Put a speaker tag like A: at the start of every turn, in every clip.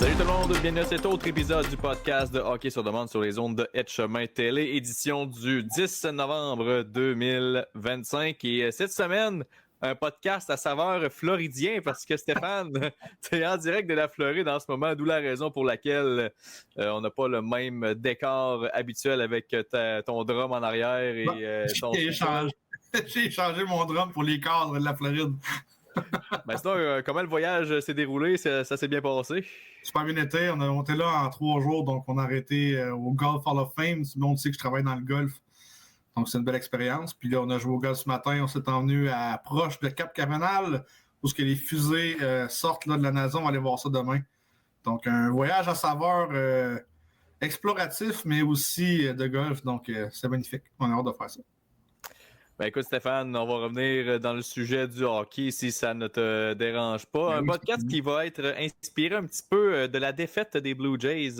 A: Salut tout le monde, bienvenue à cet autre épisode du podcast de Hockey sur demande sur les ondes de Chemin Télé, édition du 10 novembre 2025. Et cette semaine, un podcast à saveur floridien parce que Stéphane, tu es en direct de la Floride en ce moment, d'où la raison pour laquelle on n'a pas le même décor habituel avec ton drum en arrière et ton...
B: J'ai échangé mon drum pour les cadres de la Floride.
A: Ben sinon, comment le voyage s'est déroulé? Ça s'est bien passé?
B: Super bien été. On était là en 3 jours, donc on a arrêté au Golf Hall of Fame. Sinon, on sait que je travaille dans le golf. Donc, c'est une belle expérience. Puis là, on a joué au golf ce matin. On s'est emmené à proche de Cap-Cavanal, où ce que les fusées sortent là, de la NASA. On va aller voir ça demain. Donc, un voyage à saveur exploratif, mais aussi de golf. Donc, c'est magnifique. On a hâte de faire ça.
A: Ben écoute Stéphane, on va revenir dans le sujet du hockey si ça ne te dérange pas. Un podcast qui va être inspiré un petit peu de la défaite des Blue Jays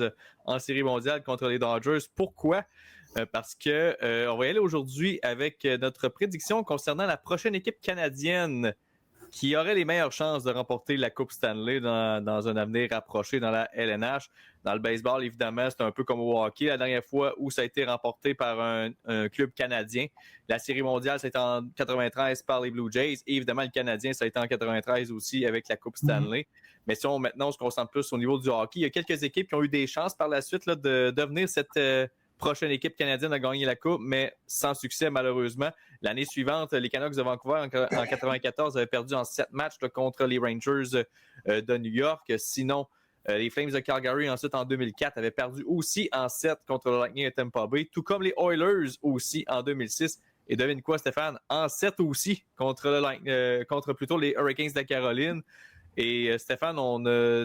A: en Série mondiale contre les Dodgers. Pourquoi? Parce que on va y aller aujourd'hui avec notre prédiction concernant la prochaine équipe canadienne qui aurait les meilleures chances de remporter la Coupe Stanley dans un avenir rapproché dans la LNH. Dans le baseball, évidemment, c'est un peu comme au hockey. La dernière fois où ça a été remporté par un club canadien, la Série mondiale, c'était en 93 par les Blue Jays. Et évidemment, le Canadien, ça a été en 93 aussi avec la Coupe Stanley. Mais si maintenant, on se concentre plus au niveau du hockey, il y a quelques équipes qui ont eu des chances par la suite là, de devenir cette... prochaine équipe canadienne a gagné la Coupe, mais sans succès malheureusement. L'année suivante, les Canucks de Vancouver en 94 avaient perdu en 7 matchs là, contre les Rangers de New York. Sinon, les Flames de Calgary ensuite en 2004 avaient perdu aussi en 7 contre le Lightning de Tampa Bay, tout comme les Oilers aussi en 2006. Et devine quoi, Stéphane? En 7 aussi contre plutôt les Hurricanes de la Caroline. Et Stéphane, on va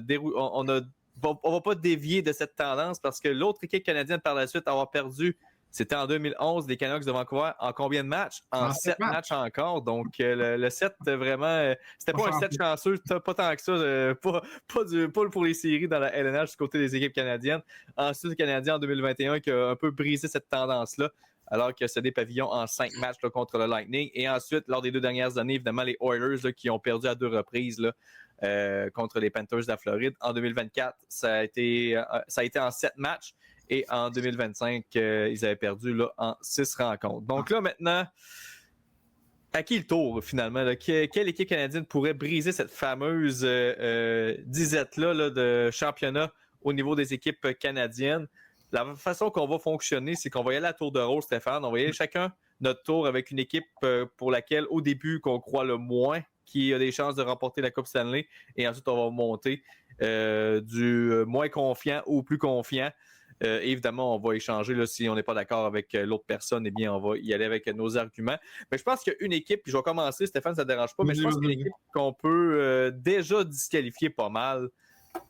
A: pas dévier de cette tendance parce que l'autre équipe canadienne par la suite à avoir perdu, c'était en 2011, les Canucks de Vancouver. En combien de matchs? En 7 matchs encore. Donc, le 7, vraiment, c'était pas un 7 chanceux, pas tant que ça, pas pour les séries dans la LNH du côté des équipes canadiennes. Ensuite, le Canadien en 2021 qui a un peu brisé cette tendance-là, alors qu'il y a cédé pavillon en 5 matchs là, contre le Lightning. Et ensuite, lors des 2 dernières années, évidemment, les Oilers là, qui ont perdu à 2 reprises là, contre les Panthers de la Floride. En 2024, ça a été en 7 matchs et en 2025, ils avaient perdu là, en 6 rencontres. Donc là, maintenant, à qui le tour finalement? Là? Quelle équipe canadienne pourrait briser cette fameuse disette-là là, de championnat au niveau des équipes canadiennes? La façon qu'on va fonctionner, c'est qu'on va y aller à tour de rôle, Stéphane. On va y aller chacun notre tour avec une équipe pour laquelle, au début, qu'on croit le moins, qui a des chances de remporter la Coupe Stanley. Et ensuite, on va monter du moins confiant au plus confiant. Évidemment, on va échanger là, si on n'est pas d'accord avec l'autre personne, eh bien, on va y aller avec nos arguments. Mais je pense qu'il y a une équipe, puis je vais commencer, Stéphane, ça ne te dérange pas, mais je pense qu'il y a une équipe qu'on peut déjà disqualifier pas mal.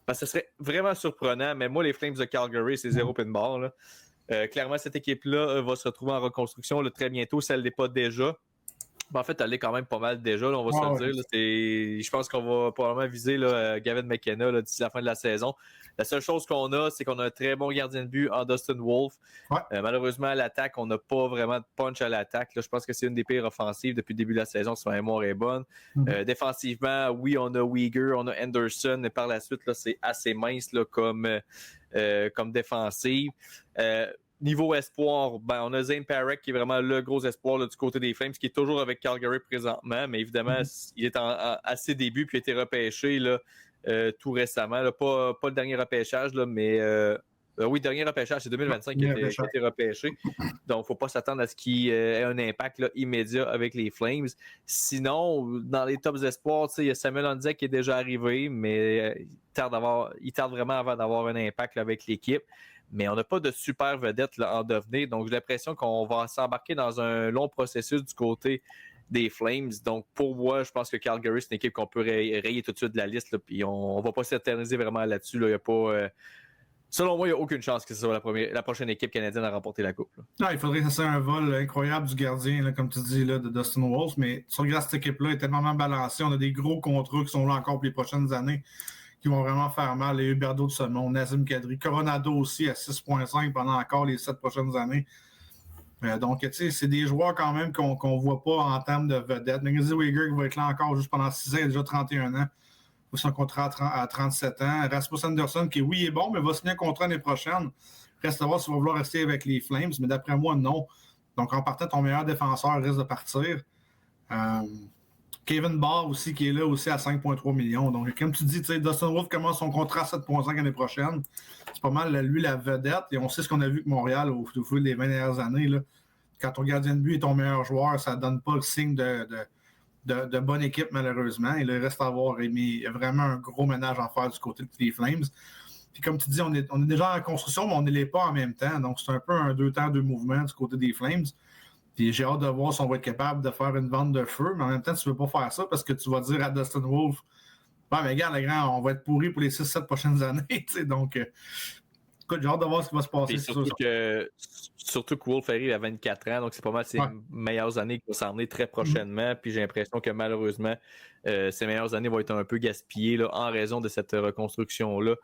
A: Parce que ce serait vraiment surprenant, mais moi, les Flames de Calgary, c'est 0 pinball. Là. Clairement, cette équipe-là va se retrouver en reconstruction là, très bientôt, si elle ne l'est pas déjà. Ben, en fait, elle est quand même pas mal déjà, là, on va se le dire. Là, je pense qu'on va probablement viser là, Gavin McKenna là, d'ici la fin de la saison. La seule chose qu'on a, c'est qu'on a un très bon gardien de but en Dustin Wolf. Ouais. Malheureusement, à l'attaque, on n'a pas vraiment de punch à l'attaque. Là, je pense que c'est une des pires offensives depuis le début de la saison, si ma mémoire est bonne. Défensivement, oui, on a Weegar, on a Anderson, mais par la suite, là, c'est assez mince là, comme défensive. Niveau espoir, ben on a Zane Parek qui est vraiment le gros espoir là, du côté des Flames, qui est toujours avec Calgary présentement, mais évidemment, il est à ses débuts puis a été repêché là, tout récemment. Là, pas le dernier repêchage, là, mais oui, le dernier repêchage, c'est 2025 qui a été repêché. Donc, faut pas s'attendre à ce qu'il ait un impact là, immédiat avec les Flames. Sinon, dans les tops espoirs, il y a Samuel Honzek qui est déjà arrivé, mais il tarde vraiment avant d'avoir un impact là, avec l'équipe. Mais on n'a pas de super vedette là, en devenir. Donc, j'ai l'impression qu'on va s'embarquer dans un long processus du côté des Flames. Donc, pour moi, je pense que Calgary, c'est une équipe qu'on peut rayer tout de suite de la liste. Là, puis on va pas s'éterniser vraiment là-dessus. Là. Il y a pas, selon moi, il n'y a aucune chance que ce soit la prochaine équipe canadienne à remporter la Coupe. Là.
B: Non, il faudrait que ça soit un vol incroyable du gardien, là, comme tu dis, là, de Dustin Wolf. Mais tu regardes cette équipe-là, elle est tellement balancée. On a des gros contrats qui sont là encore pour les prochaines années, qui vont vraiment faire mal. Les Huberdeau de ce monde, Nazem Kadri, Coronado aussi à 6.5 pendant encore les 7 prochaines années. Donc, tu sais, c'est des joueurs quand même qu'on voit pas en termes de vedettes. Mackenzie Weegar qui va être là encore juste pendant 6 ans, il a déjà 31 ans. son contrat à 37 ans. Rasmus Anderson, qui oui, est bon, mais va signer un contrat l'année prochaine. Reste à voir s'il va vouloir rester avec les Flames, mais d'après moi, non. Donc, en partant, ton meilleur défenseur risque de partir. Kevin Barr aussi, qui est là aussi à 5,3 millions. Donc, comme tu dis, Dustin Wolf commence son contrat à 7,5 l'année prochaine. C'est pas mal, lui, la vedette. Et on sait ce qu'on a vu que Montréal au fil des 20 dernières années. Là, quand ton gardien de but est ton meilleur joueur, ça ne donne pas le signe de bonne équipe, malheureusement. Il reste à voir. Mais il y a vraiment un gros ménage à faire du côté des Flames. Puis comme tu dis, on est déjà en construction, mais on ne l'est pas en même temps. Donc, c'est un peu un deux temps, deux mouvements du côté des Flames. Puis j'ai hâte de voir si on va être capable de faire une vente de feu, mais en même temps, tu ne veux pas faire ça parce que tu vas dire à Dustin Wolf, ouais, mais regarde, les grands, on va être pourris pour les 6-7 prochaines années. Donc, écoute, j'ai hâte de voir ce qui va se passer.
A: Surtout que Wolf arrive à 24 ans, donc c'est pas mal ses meilleures années qui vont s'en venir très prochainement. Puis j'ai l'impression que malheureusement, ces meilleures années vont être un peu gaspillées là, en raison de cette reconstruction-là.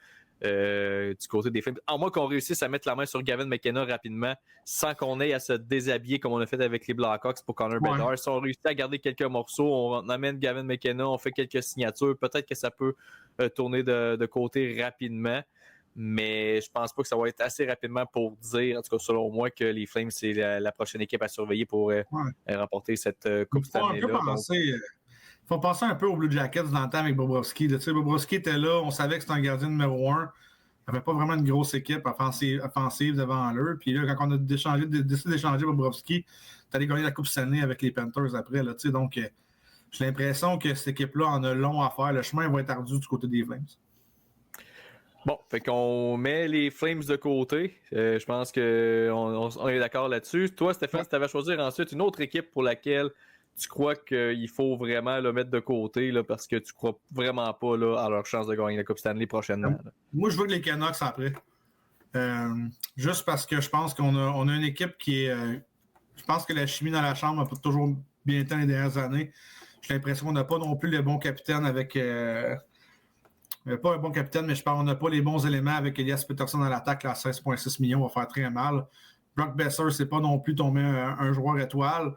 A: Du côté des Flames. À moins qu'on réussisse à mettre la main sur Gavin McKenna rapidement sans qu'on ait à se déshabiller comme on a fait avec les Blackhawks pour Connor Bedard. Si on réussit à garder quelques morceaux, on amène Gavin McKenna, on fait quelques signatures, peut-être que ça peut tourner de côté rapidement, mais je pense pas que ça va être assez rapidement pour dire, en tout cas selon moi, que les Flames, c'est la prochaine équipe à surveiller pour remporter cette Coupe cette année-là.
B: Il faut penser un peu aux Blue Jackets dans le temps avec Bobrovsky. Bobrovsky était là, on savait que c'était un gardien numéro 1. Il n'y avait pas vraiment une grosse équipe offensive devant eux. Puis là, quand on a décidé d'échanger Bobrovsky, tu allais gagner la Coupe Stanley avec les Panthers après. Là, donc, j'ai l'impression que cette équipe-là en a long à faire. Le chemin va être ardu du côté des Flames.
A: Bon, fait qu'on met les Flames de côté. Je pense qu'on est d'accord là-dessus. Toi, Stéphane, si tu avais à choisir ensuite une autre équipe pour laquelle tu crois qu'il faut vraiment le mettre de côté là, parce que tu crois vraiment pas là, à leur chance de gagner la Coupe Stanley prochainement?
B: Moi, je veux que les Canucks après. Juste parce que je pense qu'on a une équipe qui est... je pense que la chimie dans la chambre n'a pas toujours bien été les dernières années. J'ai l'impression qu'on n'a pas non plus les bons capitaines avec... pas un bon capitaine, mais je pense qu'on n'a pas les bons éléments avec Elias Pettersson à l'attaque à 16,6 millions. Va faire très mal. Brock Besser, c'est pas non plus tombé un joueur étoile.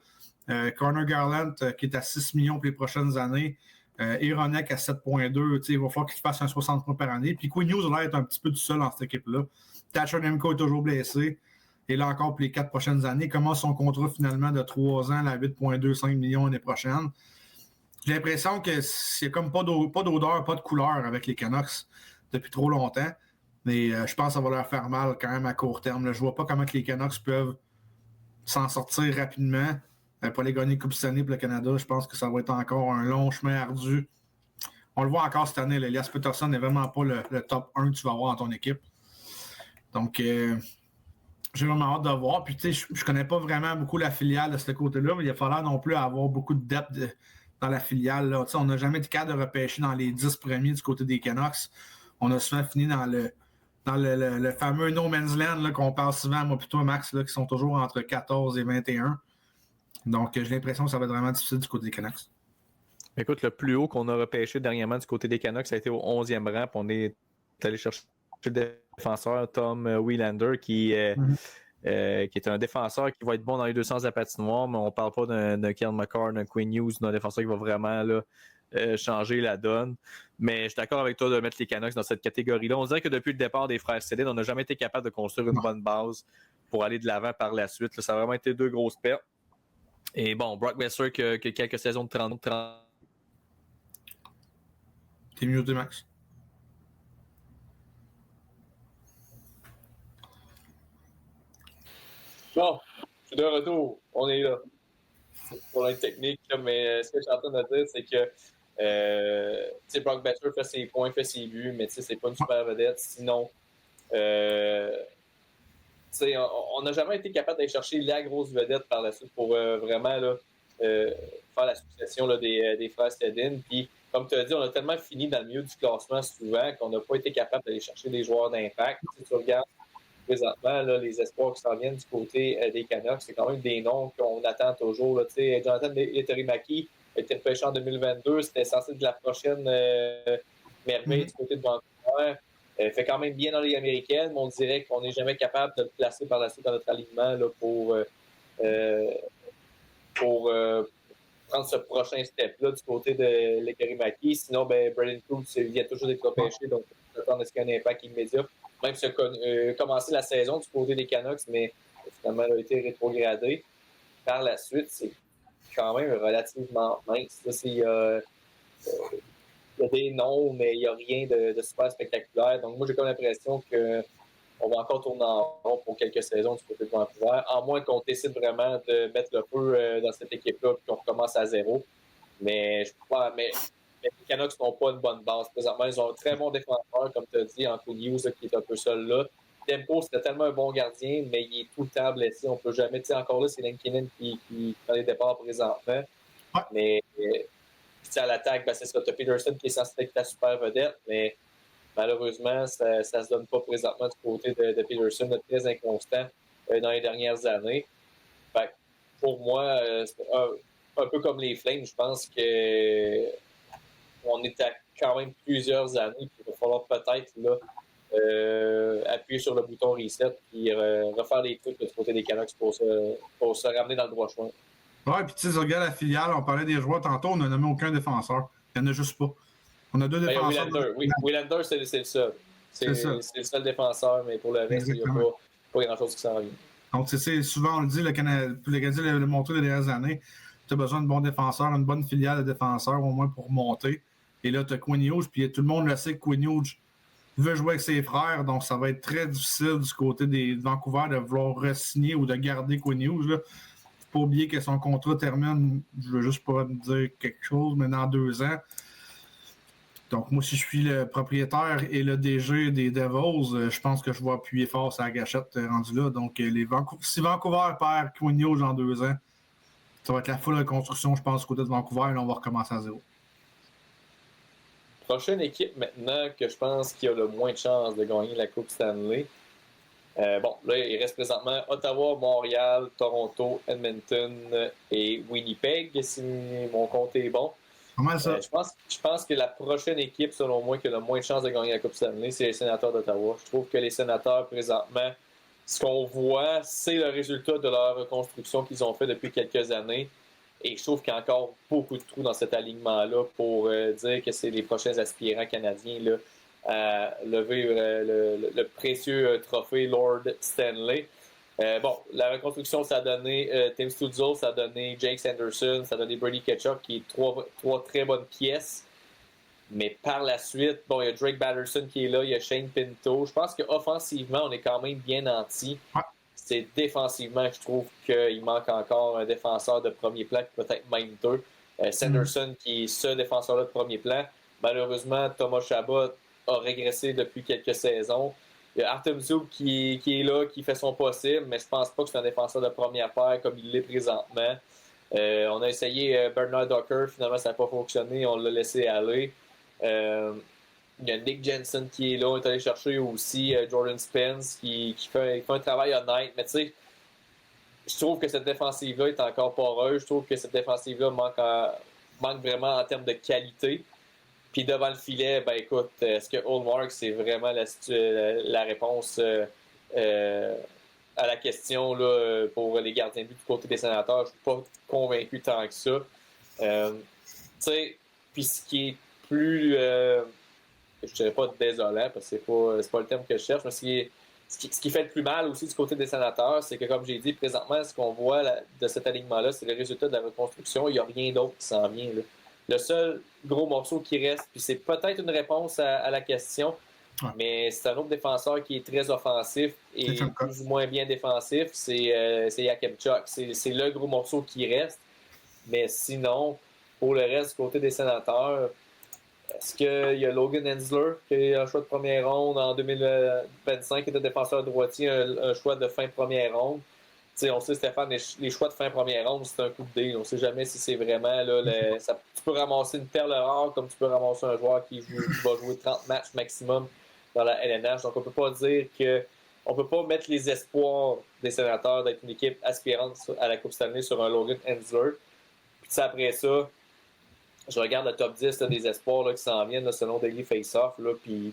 B: Connor Garland, qui est à 6 millions pour les prochaines années. Hronek à 7,2. Il va falloir qu'il fasse un 60 points par année. Puis Quinn Hughes a l'air d'être un petit peu tout seul dans cette équipe-là. Thatcher Nemko est toujours blessé. Et là encore, pour les 4 prochaines années, commence son contrat finalement de 3 ans à 8,25 millions l'année prochaine. J'ai l'impression que c'est comme pas d'odeur, pas de couleur avec les Canucks depuis trop longtemps. Mais je pense que ça va leur faire mal quand même à court terme. Là, je vois pas comment que les Canucks peuvent s'en sortir rapidement. Pour aller gagner Coupe Stanley pour le Canada, je pense que ça va être encore un long chemin ardu. On le voit encore cette année. Elias Pettersson n'est vraiment pas le top 1 que tu vas avoir dans ton équipe. Donc, j'ai vraiment hâte de voir. Puis, tu sais, je connais pas vraiment beaucoup la filiale de ce côté-là, mais il va falloir non plus avoir beaucoup de depth dans la filiale. Là. On n'a jamais été capable de repêcher dans les 10 premiers du côté des Canucks. On a souvent fini dans le fameux No Man's Land là, qu'on parle souvent, moi plutôt Max, là, qui sont toujours entre 14 et 21. Donc, j'ai l'impression que ça va être vraiment difficile du côté des Canucks.
A: Écoute, le plus haut qu'on a repêché dernièrement du côté des Canucks, ça a été au 11e rang. Puis on est allé chercher le défenseur Tom Wielander qui est un défenseur qui va être bon dans les deux sens de la patinoire, mais on ne parle pas d'un Kel McCarr, d'un Quinn Hughes, d'un défenseur qui va vraiment là, changer la donne. Mais je suis d'accord avec toi de mettre les Canucks dans cette catégorie-là. On dirait que depuis le départ des frères Céline, on n'a jamais été capable de construire une bonne base pour aller de l'avant par la suite. Là, ça a vraiment été deux grosses pertes. Et bon, Brock Besser qui a quelques saisons de 30.
B: T'es mieux, Max.
A: Bon, je suis de retour. On est là. Pour la technique, là, mais ce que je suis en train de dire, c'est que Brock Besser fait ses points, fait ses buts, mais c'est pas une super vedette. Sinon, on n'a jamais été capable d'aller chercher la grosse vedette par la suite pour vraiment là, faire la succession là, des frères Stedin. Puis, comme tu as dit, on a tellement fini dans le milieu du classement souvent qu'on n'a pas été capable d'aller chercher des joueurs d'impact. Si tu regardes présentement là, les espoirs qui s'en viennent du côté des Canucks, c'est quand même des noms qu'on attend toujours. Là, Jonathan Leterimaki a été repêché en 2022. C'était censé être la prochaine merveille du côté de Vancouver. Fait quand même bien dans les Ligues américaines, mais on dirait qu'on n'est jamais capable de le placer par la suite dans notre alignement là, pour prendre ce prochain step-là du côté de l'Ekarimaki. Sinon, Braden Cruz vient toujours d'être repêché, donc on peut attendre à ce qu'il y ait un impact immédiat. Même si commencé la saison du côté des Canucks, mais finalement, il a été rétrogradé. Par la suite, c'est quand même relativement mince. Là, il y a des noms, mais il n'y a rien de super spectaculaire. Donc, moi, j'ai comme l'impression qu'on va encore tourner en rond pour quelques saisons du côté de Vancouver, à moins qu'on décide vraiment de mettre le feu dans cette équipe-là et qu'on recommence à zéro. Mais je crois, mais les Canucks n'ont pas une bonne base. Présentement, ils ont un très bon défenseur, comme tu as dit, Anthony Hughes, qui est un peu seul là. Tempo, c'était tellement un bon gardien, mais il est tout le temps blessé. On peut jamais. Encore là, c'est Lankinen qui prend les départs présentement.
B: Ouais.
A: Mais à l'attaque, c'est ça. Tu as Peterson qui est censé être ta super vedette, mais malheureusement, ça ne se donne pas présentement du côté de Peterson, très inconstant dans les dernières années. Fait, pour moi, c'est un peu comme les Flames, je pense qu'on est à quand même plusieurs années, puis il va falloir peut-être là, appuyer sur le bouton reset et refaire les trucs du côté des Canucks pour se ramener dans le droit chemin.
B: Ouais, puis tu sais, regarde la filiale, on parlait des joueurs tantôt, on n'a nommé aucun défenseur. Il n'y en a juste pas. On a deux défenseurs.
A: Willander, c'est le seul. C'est le seul défenseur, mais pour le reste, il n'y a pas grand-chose qui s'en vient.
B: Donc, c'est souvent, on le dit, le Canadien l'a montré les dernières années, tu as besoin de bons défenseurs, une bonne filiale de défenseurs, au moins pour monter. Et là, tu as Quinn Hughes, puis tout le monde le sait que Quinn Hughes veut jouer avec ses frères, donc ça va être très difficile du côté de Vancouver de vouloir re-signer ou de garder Quinn Hughes. Là. Faut pas oublier que son contrat termine, je veux juste pas dire quelque chose, mais dans 2 ans. Donc, moi, si je suis le propriétaire et le DG des Devils, je pense que je vais appuyer fort sur la gâchette rendue là. Donc, si Vancouver perd Quinn Hughes en 2 ans, ça va être la full reconstruction, je pense, du côté de Vancouver, et là, on va recommencer à zéro.
A: Prochaine équipe maintenant que je pense qui a le moins de chances de gagner la Coupe Stanley. Là, il reste présentement Ottawa, Montréal, Toronto, Edmonton et Winnipeg, si mon compte est bon.
B: Comment ça?
A: Je pense que la prochaine équipe, selon moi, qui a le moins de chances de gagner la Coupe Stanley, c'est les Sénateurs d'Ottawa. Je trouve que les Sénateurs, présentement, ce qu'on voit, c'est le résultat de leur reconstruction qu'ils ont fait depuis quelques années. Et je trouve qu'il y a encore beaucoup de trous dans cet alignement-là pour dire que c'est les prochains aspirants canadiens là, à lever le précieux trophée Lord Stanley. La reconstruction, ça a donné Tim Stützle, ça a donné Jake Sanderson, ça a donné Brady Ketchup, qui est trois très bonnes pièces. Mais par la suite, il y a Drake Batterson qui est là, il y a Shane Pinto. Je pense qu'offensivement, on est quand même bien nantis. C'est défensivement, je trouve qu'il manque encore un défenseur de premier plan, peut-être même deux. Sanderson, qui est ce défenseur-là de premier plan. Malheureusement, Thomas Chabot a régressé depuis quelques saisons. Il y a Artem Zub qui est là, qui fait son possible, mais je pense pas que c'est un défenseur de première paire comme il l'est présentement. On a essayé Bernard Docker, finalement ça n'a pas fonctionné, on l'a laissé aller. Il y a Nick Jensen qui est là, on est allé chercher aussi Jordan Spence qui fait un travail honnête, mais tu sais, je trouve que cette défensive-là est encore poreuse, je trouve que cette défensive-là manque vraiment en termes de qualité. Puis devant le filet, écoute, est-ce que Hallmark, c'est vraiment la réponse à la question là, pour les gardiens de but du côté des Sénateurs? Je ne suis pas convaincu tant que ça. Tu sais, puis ce qui est plus, je ne dirais pas désolant, parce que c'est pas le terme que je cherche, mais ce qui fait le plus mal aussi du côté des Sénateurs, c'est que, comme j'ai dit, présentement, ce qu'on voit de cet alignement-là, c'est le résultat de la reconstruction. Il n'y a rien d'autre qui s'en vient, là. Le seul gros morceau qui reste, puis c'est peut-être une réponse à la question, mais c'est un autre défenseur qui est très offensif et plus ou moins bien défensif, c'est Yakemchuk. C'est le gros morceau qui reste. Mais sinon, pour le reste, du côté des Sénateurs, est-ce qu'il y a Logan Hensler, qui est un choix de première ronde en 2025, qui est un défenseur droitier, un choix de fin de première ronde? T'sais, on sait, Stéphane, les choix de fin première ronde, c'est un coup de dé. On ne sait jamais si c'est vraiment... Là, tu peux ramasser une perle rare comme tu peux ramasser un joueur qui va jouer 30 matchs maximum dans la LNH. Donc, on ne peut pas dire que... On ne peut pas mettre les espoirs des Sénateurs d'être une équipe aspirante à la Coupe Stanley sur un Logan Hensler. Puis après ça, je regarde le top 10 là, des espoirs là, qui s'en viennent là, selon Daily Face-Off. Puis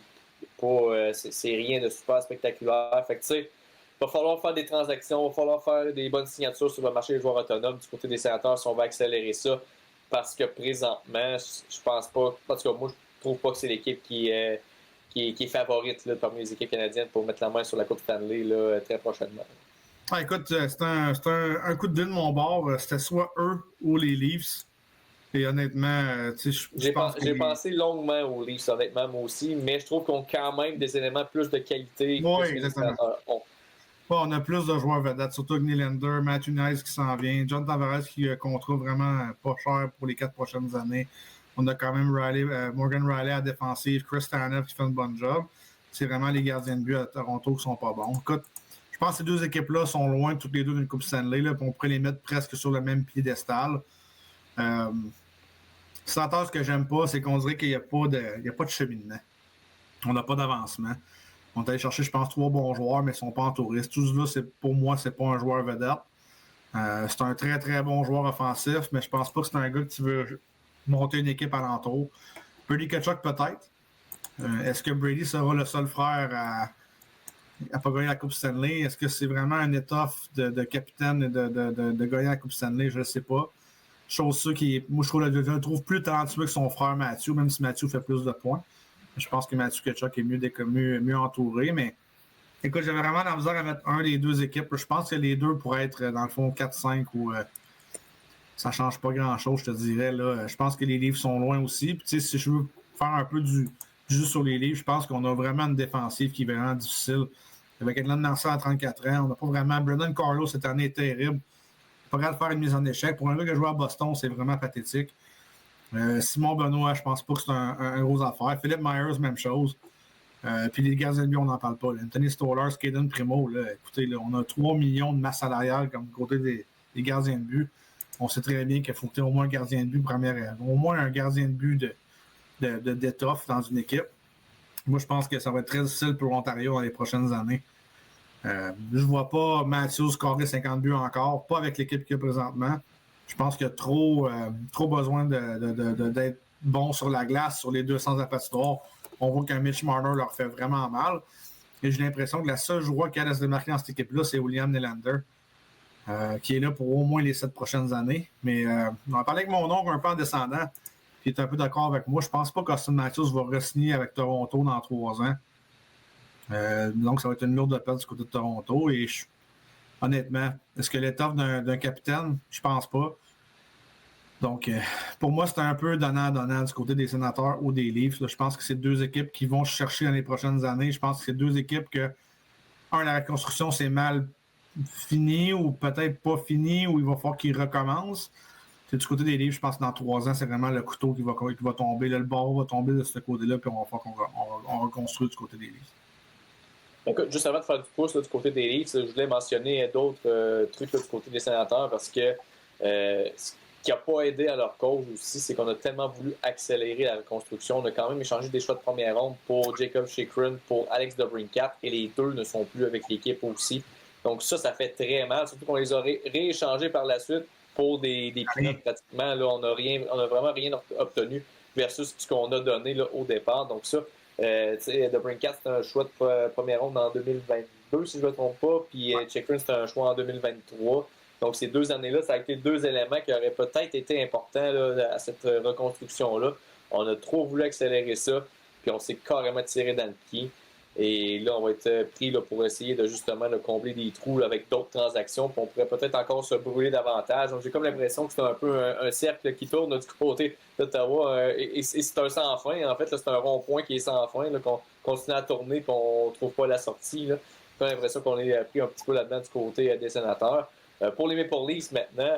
A: c'est rien de super spectaculaire. Fait que tu sais, il va falloir faire des transactions, il va falloir faire des bonnes signatures sur le marché des joueurs autonomes du côté des Sénateurs si on va accélérer ça. parce que présentement, je pense pas. En tout cas, moi, je trouve pas que c'est l'équipe qui est favorite là, parmi les équipes canadiennes pour mettre la main sur la Coupe Stanley là, très prochainement.
B: Ah, écoute, c'était un coup de dé de mon bord. C'était soit eux ou les Leafs. Et honnêtement, je pense que
A: J'ai pensé longuement aux Leafs, honnêtement, moi aussi, mais je trouve qu'on a quand même des éléments plus de qualité
B: oui,
A: que ce que les sénateurs ont.
B: Bon, on a plus de joueurs vedettes, surtout Nylander, Matthew Nice qui s'en vient, John Tavares qui a un contrat vraiment pas cher pour les 4 prochaines années. On a quand même Morgan Riley à la défensive, Chris Tanev qui fait un bon job. C'est vraiment les gardiens de but à Toronto qui sont pas bons. Écoute, je pense que ces deux équipes-là sont loin toutes les deux d'une Coupe Stanley. Là, on pourrait les mettre presque sur le même piédestal. Senteur, ce que j'aime pas, c'est qu'on dirait qu'il n'y a pas de cheminement. On n'a pas d'avancement. On est allé chercher, je pense, 3 bons joueurs, mais ils ne sont pas entourés. Tous là, pour moi, c'est pas un joueur vedette. C'est un très, très bon joueur offensif, mais je pense pas que c'est un gars que tu veux monter une équipe alentour. Brady Tkachuk, peut-être. Est-ce que Brady sera le seul frère à pas gagner la Coupe Stanley? Est-ce que c'est vraiment un étoffe de capitaine de gagner la Coupe Stanley? Je ne sais pas. Chose sûre moi, je le trouve plus talentueux que son frère Mathieu, même si Mathieu fait plus de points. Je pense que Mathieu Tkachuk est mieux entouré, mais écoute, j'avais vraiment la misère à mettre un des deux équipes. Je pense que les deux pourraient être, dans le fond, 4-5 ou ça ne change pas grand-chose, je te dirais. Là. Je pense que les livres sont loin aussi. Puis, si je veux faire un peu du jeu sur les livres, je pense qu'on a vraiment une défensive qui est vraiment difficile. Avec Edland Nancy à 34 ans, on n'a pas vraiment. Brendan Carlo, cette année, est terrible. Pas grave de faire une mise en échec. Pour un gars qui a joué à Boston, c'est vraiment pathétique. Simon Benoît, je pense pas que c'est un gros affaire. Philippe Myers, même chose. Puis les gardiens de but, on n'en parle pas. Là. Anthony Stolarz, Caden Primo, là, écoutez, là, on a 3 millions de masse salariale comme côté des gardiens de but. On sait très bien qu'il faut que tu aies au moins un gardien de but au moins un gardien de but d'étoffe dans une équipe. Moi, je pense que ça va être très difficile pour l'Ontario dans les prochaines années. Je ne vois pas Matthews scorer 50 buts encore, pas avec l'équipe qu'il y a présentement. Je pense qu'il y a trop besoin d'être bon sur la glace, sur les 200 à patinoire. On voit qu'un Mitch Marner leur fait vraiment mal. Et j'ai l'impression que la seule joueur qui a à se démarquer dans cette équipe-là, c'est William Nylander, qui est là pour au moins les 7 prochaines années. Mais on a parlé avec mon oncle un peu en descendant, qui est un peu d'accord avec moi. Je pense pas qu'Austin Matthews va re-signer avec Toronto dans 3 ans. Donc, ça va être une lourde perte du côté de Toronto. Et honnêtement, est-ce que l'étoffe d'un capitaine? Je pense pas. Donc, pour moi, c'est un peu donnant-donnant du côté des Sénateurs ou des Leafs. Là, je pense que c'est deux équipes qui vont chercher dans les prochaines années. Je pense que c'est deux équipes que, la reconstruction, c'est mal fini ou peut-être pas fini, ou il va falloir qu'ils recommencent. C'est du côté des Leafs, je pense que dans 3 ans, c'est vraiment le couteau qui va tomber. Là, le bord va tomber de ce côté-là, puis on va falloir qu'on reconstruit du côté des Leafs.
A: Écoute, juste avant de faire du pouce là, du côté des Leafs, je voulais mentionner d'autres trucs là, du côté des Sénateurs parce que ce qui n'a pas aidé à leur cause aussi, c'est qu'on a tellement voulu accélérer la reconstruction. On a quand même échangé des choix de première ronde pour Jacob Chychrun, pour Alex DeBrincat, et les deux ne sont plus avec l'équipe aussi. Donc ça fait très mal, surtout qu'on les a rééchangés par la suite pour des peanuts pratiquement. Là, on n'a vraiment rien obtenu versus ce qu'on a donné là, au départ. Donc ça, DeBrincat, c'était un choix de première ronde en 2022, si je ne me trompe pas, puis Chychrun, c'était un choix en 2023. Donc, ces 2 années-là, ça a été 2 éléments qui auraient peut-être été importants là, à cette reconstruction-là. On a trop voulu accélérer ça, puis on s'est carrément tiré dans le pied. Et là, on va être pris là, pour essayer de justement de combler des trous là, avec d'autres transactions, puis on pourrait peut-être encore se brûler davantage. Donc, j'ai comme l'impression que c'est un peu un cercle qui tourne du côté d'Ottawa. Et c'est un sans fin. En fait, là, c'est un rond-point qui est sans fin, là, qu'on continue à tourner et qu'on ne trouve pas la sortie. Là. J'ai l'impression qu'on est pris un petit peu là-dedans du côté des Sénateurs. Pour les Maple Leafs, maintenant,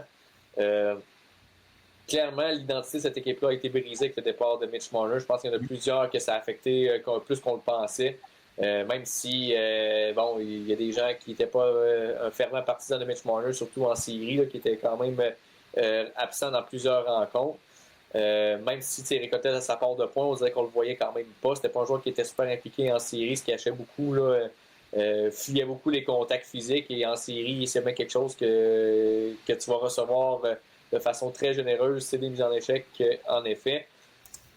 A: clairement, l'identité de cette équipe-là a été brisée avec le départ de Mitch Marner. Je pense qu'il y en a plusieurs que ça a affecté plus qu'on le pensait. Même si, il y a des gens qui n'étaient pas un fervent partisan de Mitch Marner, surtout en série, là, qui étaient quand même absents dans plusieurs rencontres. Même si il récoltait à sa part de points, on dirait qu'on le voyait quand même pas. C'était pas un joueur qui était super impliqué en série, ce qui cachait beaucoup, là, fuyait beaucoup les contacts physiques, et en série, c'est bien quelque chose que tu vas recevoir de façon très généreuse, c'est des mises en échec, en effet.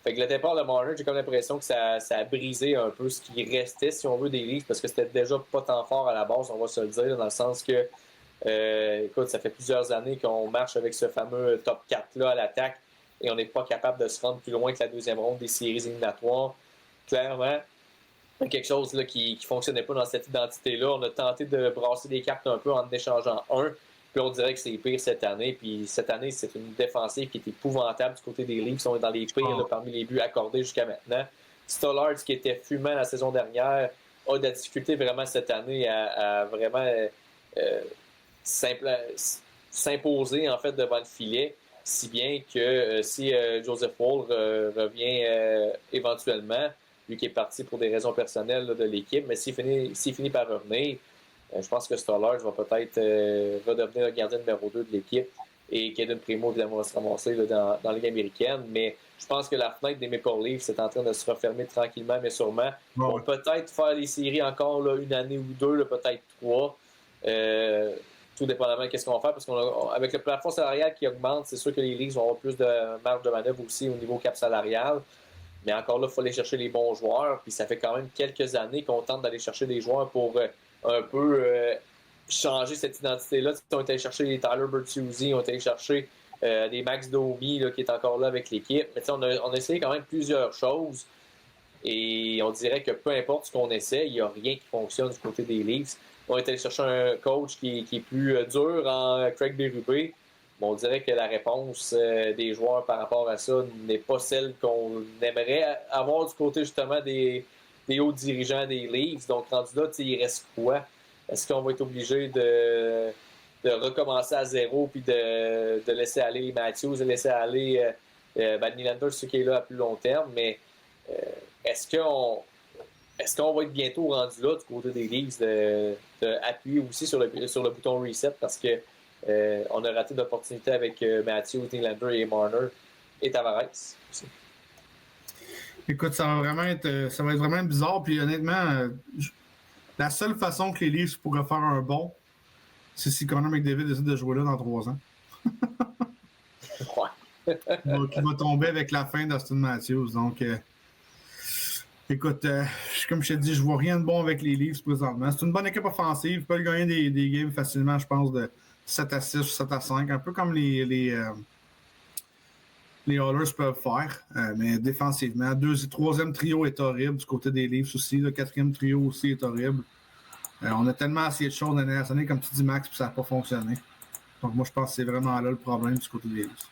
A: Fait que le départ de Marner, j'ai comme l'impression que ça a brisé un peu ce qui restait, si on veut, des Leafs, parce que c'était déjà pas tant fort à la base, on va se le dire, dans le sens que, écoute, ça fait plusieurs années qu'on marche avec ce fameux top 4-là à l'attaque, et on n'est pas capable de se rendre plus loin que la deuxième ronde des séries éliminatoires. Clairement, quelque chose là, qui ne fonctionnait pas dans cette identité-là. On a tenté de brasser des cartes un peu en échangeant un. Puis on dirait que c'est pire cette année. Puis cette année, c'est une défensive qui est épouvantable du côté des Leafs. On est dans les pires là, parmi les buts accordés jusqu'à maintenant. Stolarz, qui était fumant la saison dernière, a de la difficulté vraiment cette année à vraiment s'imposer en fait devant le filet. Si bien que si Joseph Woll revient éventuellement, lui qui est parti pour des raisons personnelles là, de l'équipe, mais s'il finit par revenir, je pense que Stolarz va peut-être redevenir le gardien numéro 2 de l'équipe et Kaden Primo évidemment va se ramasser là, dans la Ligue américaine, mais je pense que la fenêtre des Maple Leafs est en train de se refermer tranquillement, mais sûrement. On va peut-être faire les séries encore là, une année ou deux, là, peut-être 3. Tout dépendamment de ce qu'on va faire, parce qu'avec le plafond salarial qui augmente, c'est sûr que les Leafs vont avoir plus de marge de manœuvre aussi au niveau cap salarial. Mais encore là, il faut aller chercher les bons joueurs. Puis ça fait quand même quelques années qu'on tente d'aller chercher des joueurs pour un peu changer cette identité-là. On est allé chercher les Tyler Bertuzzi, on est allé chercher des Max Domi là, qui est encore là avec l'équipe. Mais on a essayé quand même plusieurs choses. Et on dirait que peu importe ce qu'on essaie, il n'y a rien qui fonctionne du côté des Leafs. On est allé chercher un coach qui est plus dur en Craig Berube. On dirait que la réponse des joueurs par rapport à ça n'est pas celle qu'on aimerait avoir du côté justement des hauts dirigeants des Leafs. Donc rendu là, il reste quoi? Est-ce qu'on va être obligé de recommencer à zéro puis de laisser aller les Matthews, de laisser aller Nylander, ce qui est là à plus long terme, mais est-ce qu'on va être bientôt rendu là du côté des Leafs d'appuyer aussi sur le bouton reset parce que on a raté d'opportunités avec Matthews, Nylander et Marner et Tavares aussi.
B: Écoute, ça va être vraiment bizarre. Puis honnêtement, la seule façon que les Leafs pourraient faire un bon, c'est si Connor McDavid décide de jouer là dans 3 ans.
A: Ouais.
B: Qui va tomber avec la fin d'Austin Matthews. Donc, écoute, comme je t'ai dit, je vois rien de bon avec les Leafs présentement. C'est une bonne équipe offensive. Ils peuvent gagner des games facilement, je pense, de 7-6 ou 7-5. Un peu comme les Oilers peuvent faire. Mais défensivement, troisième trio est horrible du côté des Leafs aussi. Le quatrième trio aussi est horrible. On a tellement essayé de choses dans les dernières années, comme tu dis, Max, puis ça n'a pas fonctionné. Donc, moi, je pense que c'est vraiment là le problème du côté des Leafs.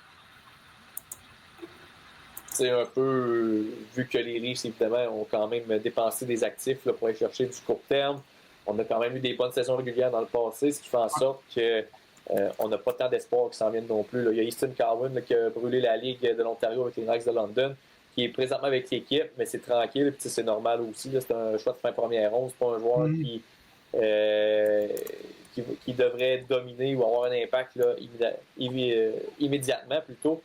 A: C'est un peu, vu que les Leafs, évidemment, ont quand même dépensé des actifs là, pour aller chercher du court terme. On a quand même eu des bonnes saisons régulières dans le passé, ce qui fait en sorte qu'on n'a pas tant d'espoir qui s'en viennent non plus. Là. Il y a Easton Cowan là, qui a brûlé la Ligue de l'Ontario avec les Knights de London, qui est présentement avec l'équipe, mais c'est tranquille, puis c'est normal aussi. Là, c'est un choix de fin première ronde, c'est pas un joueur qui devrait dominer ou avoir un impact là, immédiatement plutôt.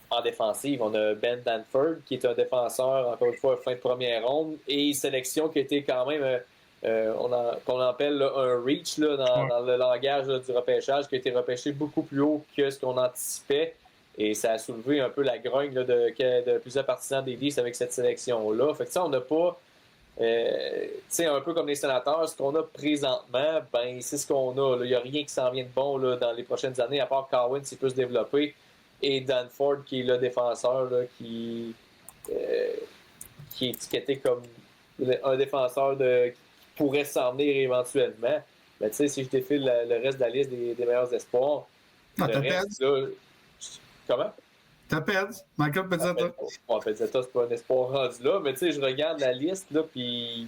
A: En défensive, on a Ben Danford, qui est un défenseur, encore une fois, fin de première ronde, et sélection qui a été quand même, qu'on appelle là, un reach là, dans le langage là, du repêchage, qui a été repêché beaucoup plus haut que ce qu'on anticipait. Et ça a soulevé un peu la grogne là, de plusieurs partisans des Leafs avec cette sélection-là. Fait que ça, on n'a pas... un peu comme les Sénateurs, ce qu'on a présentement, ben c'est ce qu'on a. Il n'y a rien qui s'en vient de bon là, dans les prochaines années, à part Cowan s'il peut se développer. Et Danford, qui est le défenseur, là, qui est étiqueté comme un défenseur qui pourrait s'en venir éventuellement. Mais si je défile le reste de la liste des meilleurs espoirs,
B: le reste, là,
A: comment?
B: T'as perdu. Michael Pezzetta.
A: Pezzetta, c'est pas un espoir rendu là, mais je regarde la liste, là, puis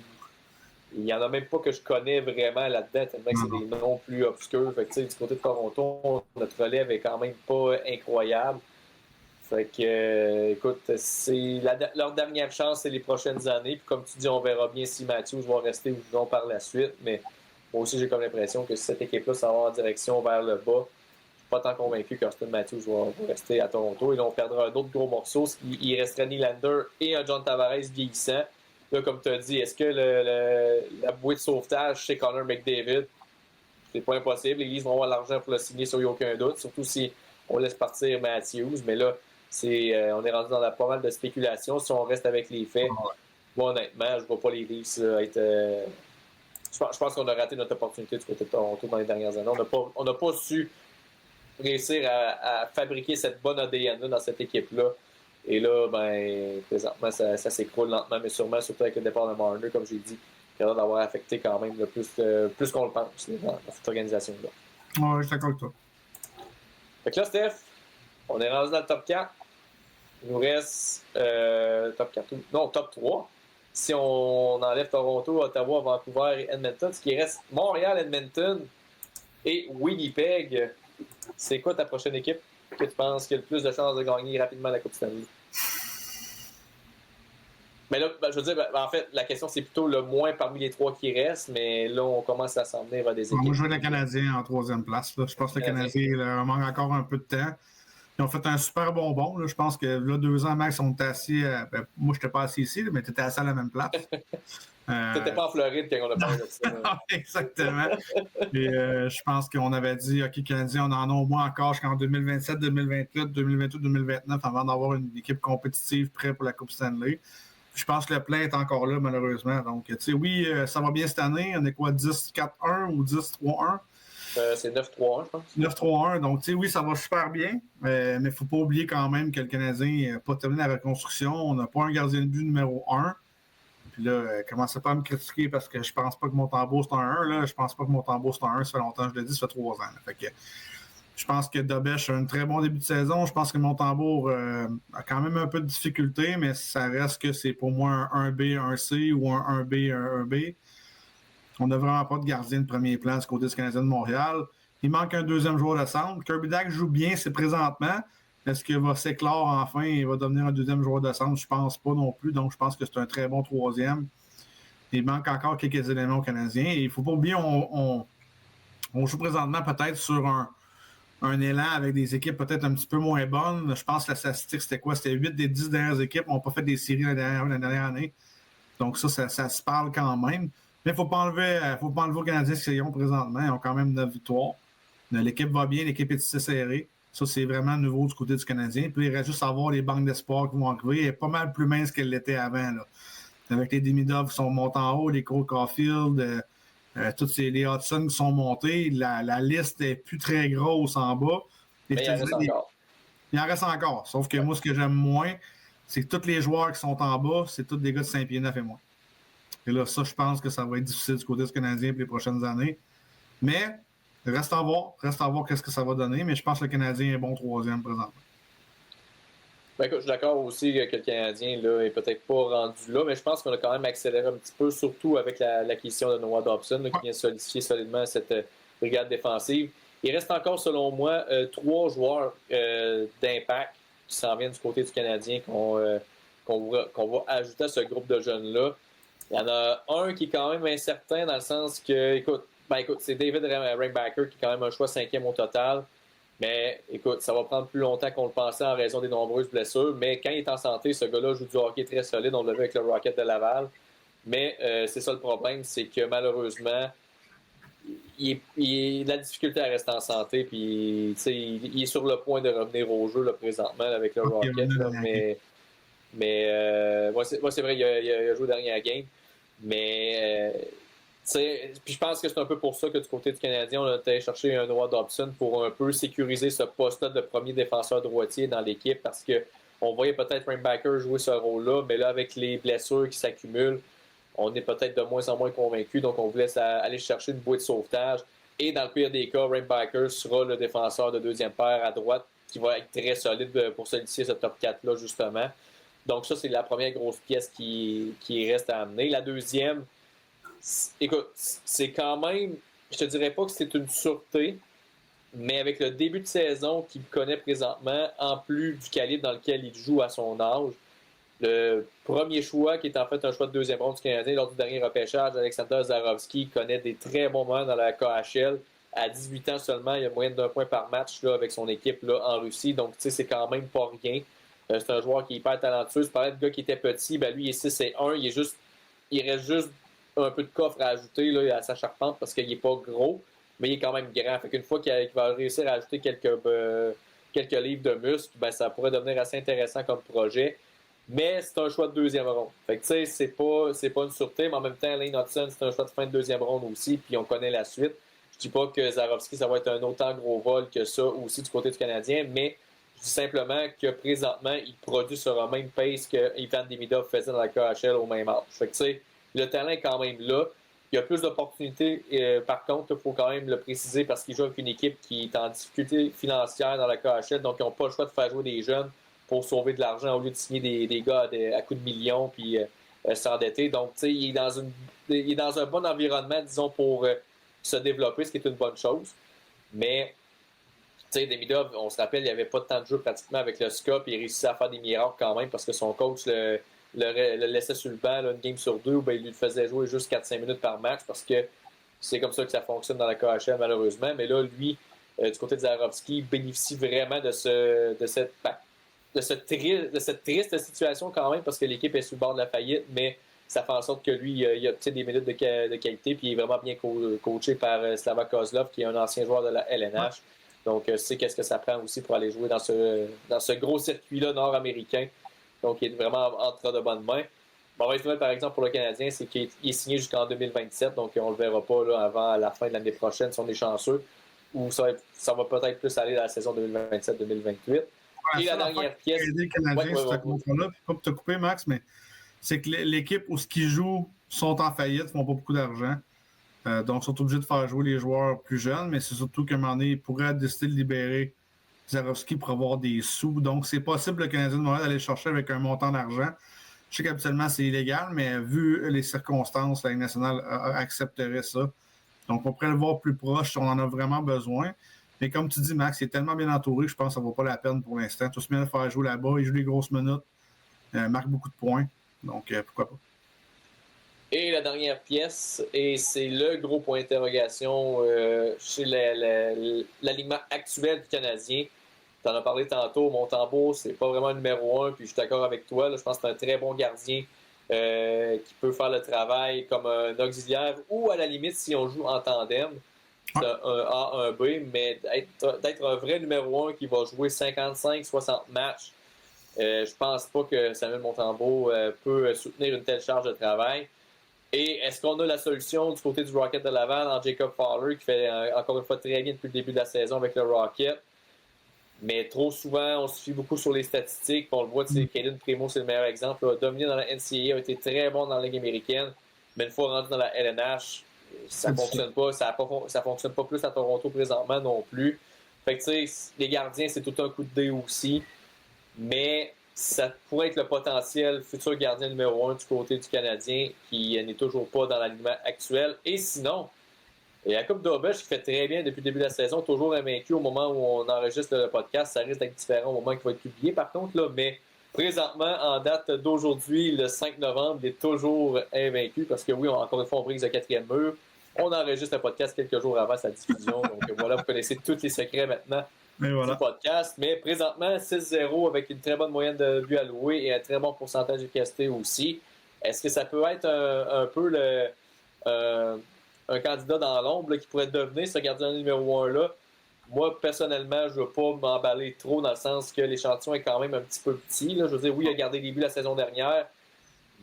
A: il n'y en a même pas que je connais vraiment là-dedans, tellement que c'est des noms plus obscurs. Fait que, du côté de Toronto, notre relève est quand même pas incroyable. Fait que, écoute, c'est leur dernière chance, c'est les prochaines années. Puis comme tu dis, on verra bien si Matthews va rester ou non par la suite. Mais moi aussi, j'ai comme l'impression que cette équipe-là s'en va en direction vers le bas. Je suis pas tant convaincu qu'Austin Matthews va rester à Toronto. Et là, on perdra un autre gros morceau. Il resterait Nylander et un John Tavares vieillissant. Là, comme tu as dit, est-ce que la bouée de sauvetage chez Connor McDavid, c'est pas impossible. Les Leafs vont avoir l'argent pour le signer, sur aucun doute. Surtout si on laisse partir Matthews. Mais là, on est rendu dans pas mal de spéculation. Si on reste avec les faits, moi, honnêtement, je vois pas les Leafs être... je pense qu'on a raté notre opportunité du côté de Toronto dans les dernières années. On n'a pas su réussir à fabriquer cette bonne ADN-là dans cette équipe-là. Et là, présentement, ça s'écroule lentement, mais sûrement, surtout avec le départ de Marner, comme j'ai dit, qui a l'air d'avoir affecté quand même plus qu'on le pense dans cette organisation-là.
B: Ouais, je suis d'accord avec toi.
A: Fait que là, Steph, on est rendu dans le top 4. Il nous reste top 4. Non, top 3. Si on enlève Toronto, Ottawa, Vancouver et Edmonton, ce qui reste Montréal, Edmonton et Winnipeg. C'est quoi ta prochaine équipe que tu penses qui a le plus de chances de gagner rapidement la Coupe Stanley? Mais là, je veux dire, en fait, la question, c'est plutôt le moins parmi les 3 qui restent, mais là, on commence à s'en venir à des équipes.
B: Moi, je veux les Canadiens en 3e place. Là. Je pense que le Canadien leur manque encore un peu de temps. Ils ont fait un super bonbon. Là. Je pense que là, 2 ans, Max, on était assis. Moi, je n'étais pas assis ici, mais tu étais assis à la même place.
A: Tu n'étais pas en Floride quand on a parlé de ça.
B: Exactement. Et je pense qu'on avait dit, OK, Canadiens, on en a au moins encore jusqu'en 2027, 2028, 2028, 2029 avant d'avoir une équipe compétitive prête pour la Coupe Stanley. Je pense que le plein est encore là, malheureusement. Donc, tu sais, oui, ça va bien cette année. On est quoi, 10-4-1 ou 10-3-1?
A: C'est 9-3-1, je pense.
B: 9-3-1. Donc, tu sais, oui, ça va super bien. Mais il ne faut pas oublier quand même que le Canadien n'a pas terminé la reconstruction. On n'a pas un gardien de but numéro 1. Puis là, commencez pas à me critiquer parce que je pense pas que Montembeault c'est un 1. Là. Je pense pas que Montembeault c'est un 1. Ça fait longtemps que je le dis, ça fait 3 ans. Là. Fait que, je pense que Dobèche a un très bon début de saison. Je pense que Montembeault a quand même un peu de difficulté, mais ça reste que c'est pour moi un 1B, un C ou un 1B, un 1B. On n'a vraiment pas de gardien de premier plan du côté du Canadien de Montréal. Il manque un 2e joueur de centre. Kirby Dach joue bien, c'est présentement. Est-ce qu'il va s'éclore enfin et va devenir un 2e joueur de centre? Je pense pas non plus. Donc, je pense que c'est un très bon 3e. Il manque encore quelques éléments aux Canadiens. Et il ne faut pas oublier, on joue présentement peut-être sur un élan avec des équipes peut-être un petit peu moins bonnes. Je pense que la statistique, c'était quoi? C'était 8 des 10 dernières équipes n'ont pas fait des séries la dernière année. Donc ça se parle quand même. Mais il ne faut pas enlever aux Canadiens ce qu'ils ont présentement. Ils ont quand même 9 victoires. L'équipe va bien, l'équipe est assez serrée. Ça, c'est vraiment nouveau du côté du Canadien. Puis il reste juste à voir les banques d'espoir qui vont arriver. Elle est pas mal plus mince qu'elle l'était avant. Là. Avec les Demidov qui sont montés en haut, les Cole Caulfield, tous les Hudson qui sont montés. La liste n'est plus très grosse en bas.
A: Et mais il en reste encore.
B: Il en reste encore. Sauf que moi, ce que j'aime moins, c'est que tous les joueurs qui sont en bas, c'est tous des gars de Saint-Pierre-Neuf et moins. Et là, ça, je pense que ça va être difficile du côté du Canadien pour les prochaines années. Mais, reste à voir qu'est-ce que ça va donner. Mais je pense que le Canadien est bon 3e présentement.
A: Ben, écoute, je suis d'accord aussi que le Canadien là, est peut-être pas rendu là, mais je pense qu'on a quand même accéléré un petit peu, surtout avec l'acquisition de Noah Dobson, là, qui vient solidifier solidement cette brigade défensive. Il reste encore, selon moi, 3 joueurs d'impact qui s'en viennent du côté du Canadien qu'on va ajouter à ce groupe de jeunes-là. Il y en a un qui est quand même incertain dans le sens que, écoute, c'est David Ringbacker qui est quand même un choix 5e au total. Mais écoute, ça va prendre plus longtemps qu'on le pensait en raison des nombreuses blessures. Mais quand il est en santé, ce gars-là joue du hockey très solide. On l'a vu avec le Rocket de Laval. Mais c'est ça le problème, c'est que malheureusement, il a de la difficulté à rester en santé. Puis, il est sur le point de revenir au jeu là, présentement avec le Rocket. Là, mais c'est vrai, il a joué dernier game. Mais puis je pense que c'est un peu pour ça que du côté du Canadien, on a été chercher un Noah Dobson pour un peu sécuriser ce poste-là de premier défenseur droitier dans l'équipe parce qu'on voyait peut-être Ringbacker jouer ce rôle-là, mais là, avec les blessures qui s'accumulent, on est peut-être de moins en moins convaincus, donc on voulait aller chercher une bouée de sauvetage. Et dans le pire des cas, Ringbacker sera le défenseur de 2e paire à droite qui va être très solide pour solidifier ce top 4-là, justement. Donc ça, c'est la première grosse pièce qui reste à amener. La deuxième, écoute, c'est quand même, je te dirais pas que c'est une sûreté, mais avec le début de saison qu'il connaît présentement, en plus du calibre dans lequel il joue à son âge, le premier choix, qui est en fait un choix de 2e ronde du Canadien lors du dernier repêchage, Alexander Zarovski, connaît des très bons moments dans la KHL. À 18 ans seulement, il y a moyenne d'1 point par match là, avec son équipe là, en Russie, donc tu sais, c'est quand même pas rien. C'est un joueur qui est hyper talentueux. Je parlais de gars qui était petit, ben lui, il est 6 et 1, il reste juste un peu de coffre à ajouter là, à sa charpente parce qu'il n'est pas gros, mais il est quand même grand. Fait qu'une fois qu'il va réussir à ajouter quelques livres de muscles, ben, ça pourrait devenir assez intéressant comme projet. Mais c'est un choix de 2e ronde. Fait que tu sais, c'est pas une sûreté, mais en même temps, Lane Hudson, c'est un choix de fin de 2e ronde aussi, puis on connaît la suite. Je dis pas que Zarovski, ça va être un autant gros vol que ça aussi du côté du Canadien, mais je dis simplement que présentement, il produit sur un même pace que Ivan Demidov faisait dans la KHL au même âge. Fait que, tu sais, le talent est quand même là. Il y a plus d'opportunités. Par contre, il faut quand même le préciser parce qu'il joue avec une équipe qui est en difficulté financière dans la KHL, donc ils n'ont pas le choix de faire jouer des jeunes pour sauver de l'argent au lieu de signer des gars à coups de millions puis s'endetter. Donc, tu sais, il est dans un bon environnement, disons, pour se développer, ce qui est une bonne chose. Mais, tu sais, Demidov, on se rappelle, il n'y avait pas de temps de jeu pratiquement avec le SCA, puis il réussissait à faire des miracles quand même parce que son coach le laissait sur le banc là, une game sur deux, ben, il lui faisait jouer juste 4-5 minutes par match parce que c'est comme ça que ça fonctionne dans la KHL malheureusement. Mais là, lui, du côté de Zarovski, bénéficie vraiment de cette triste situation quand même parce que l'équipe est sur le bord de la faillite, mais ça fait en sorte que lui, il a des minutes de qualité puis il est vraiment bien coaché par Slava Kozlov qui est un ancien joueur de la LNH. Donc, c'est qu'est-ce que ça prend aussi pour aller jouer dans ce gros circuit-là nord-américain. Donc, il est vraiment entre de bonnes mains. Mauvaise nouvelle, par exemple, pour le Canadien, c'est qu'il est signé jusqu'en 2027. Donc, on ne le verra pas là, avant la fin de l'année prochaine si on est chanceux. Ou ça va peut-être plus aller dans la saison 2027-2028. Et la dernière pièce.
B: Le Canadien, c'est contrat-là. Pas pour te couper, Max, mais c'est que l'équipe où ce qu'ils jouent sont en faillite, ne font pas beaucoup d'argent. Donc, ils sont obligés de faire jouer les joueurs plus jeunes, mais c'est surtout qu'à un moment donné, ils pourraient décider de libérer Zarovski pour avoir des sous. Donc, c'est possible le Canadien de Montréal d'aller chercher avec un montant d'argent. Je sais qu'habituellement, c'est illégal, mais vu les circonstances, la Ligue nationale accepterait ça. Donc, on pourrait le voir plus proche si on en a vraiment besoin. Mais comme tu dis, Max, il est tellement bien entouré, je pense que ça ne vaut pas la peine pour l'instant. Tout se met à le faire jouer là-bas, il joue les grosses minutes, marque beaucoup de points. Donc, pourquoi pas.
A: Et la dernière pièce, et c'est le gros point d'interrogation chez l'alignement actuel du Canadien. Tu en as parlé tantôt, Montembeault, c'est pas vraiment le numéro 1, puis je suis d'accord avec toi. Là, je pense que c'est un très bon gardien qui peut faire le travail comme un auxiliaire ou à la limite si on joue en tandem. C'est un A, un B, mais d'être un vrai numéro 1 qui va jouer 55-60 matchs, je pense pas que Samuel Montembeault peut soutenir une telle charge de travail. Et est-ce qu'on a la solution du côté du Rocket de Laval en Jacob Fowler, qui fait encore une fois très bien depuis le début de la saison avec le Rocket? Mais trop souvent, on se fie beaucoup sur les statistiques. On le voit, Caden Primo, c'est le meilleur exemple. A dominé dans la NCAA, a été très bon dans la Ligue américaine. Mais une fois rendu dans la LNH, ça ne fonctionne pas. Ça fonctionne pas plus à Toronto présentement non plus. Fait que, tu sais, les gardiens, c'est tout un coup de dé aussi. Mais ça pourrait être le potentiel futur gardien numéro 1 du côté du Canadien qui n'est toujours pas dans l'alignement actuel. Et sinon, Jakub Dobeš qui fait très bien depuis le début de la saison, toujours invaincu au moment où on enregistre le podcast. Ça risque d'être différent au moment qu'il va être publié par contre. Là, mais présentement, en date d'aujourd'hui, le 5 novembre, il est toujours invaincu parce que oui, encore une fois, on brise le 4e mur. On enregistre le podcast quelques jours avant sa diffusion. Donc voilà, vous connaissez tous les secrets maintenant du podcast. Mais présentement, 6-0 avec une très bonne moyenne de buts alloués et un très bon pourcentage d'efficacité aussi. Est-ce que ça peut être un peu un candidat dans l'ombre là, qui pourrait devenir ce gardien numéro 1-là? Moi, personnellement, je ne veux pas m'emballer trop dans le sens que l'échantillon est quand même un petit peu petit. Là. Je veux dire, oui, il a gardé les buts la saison dernière,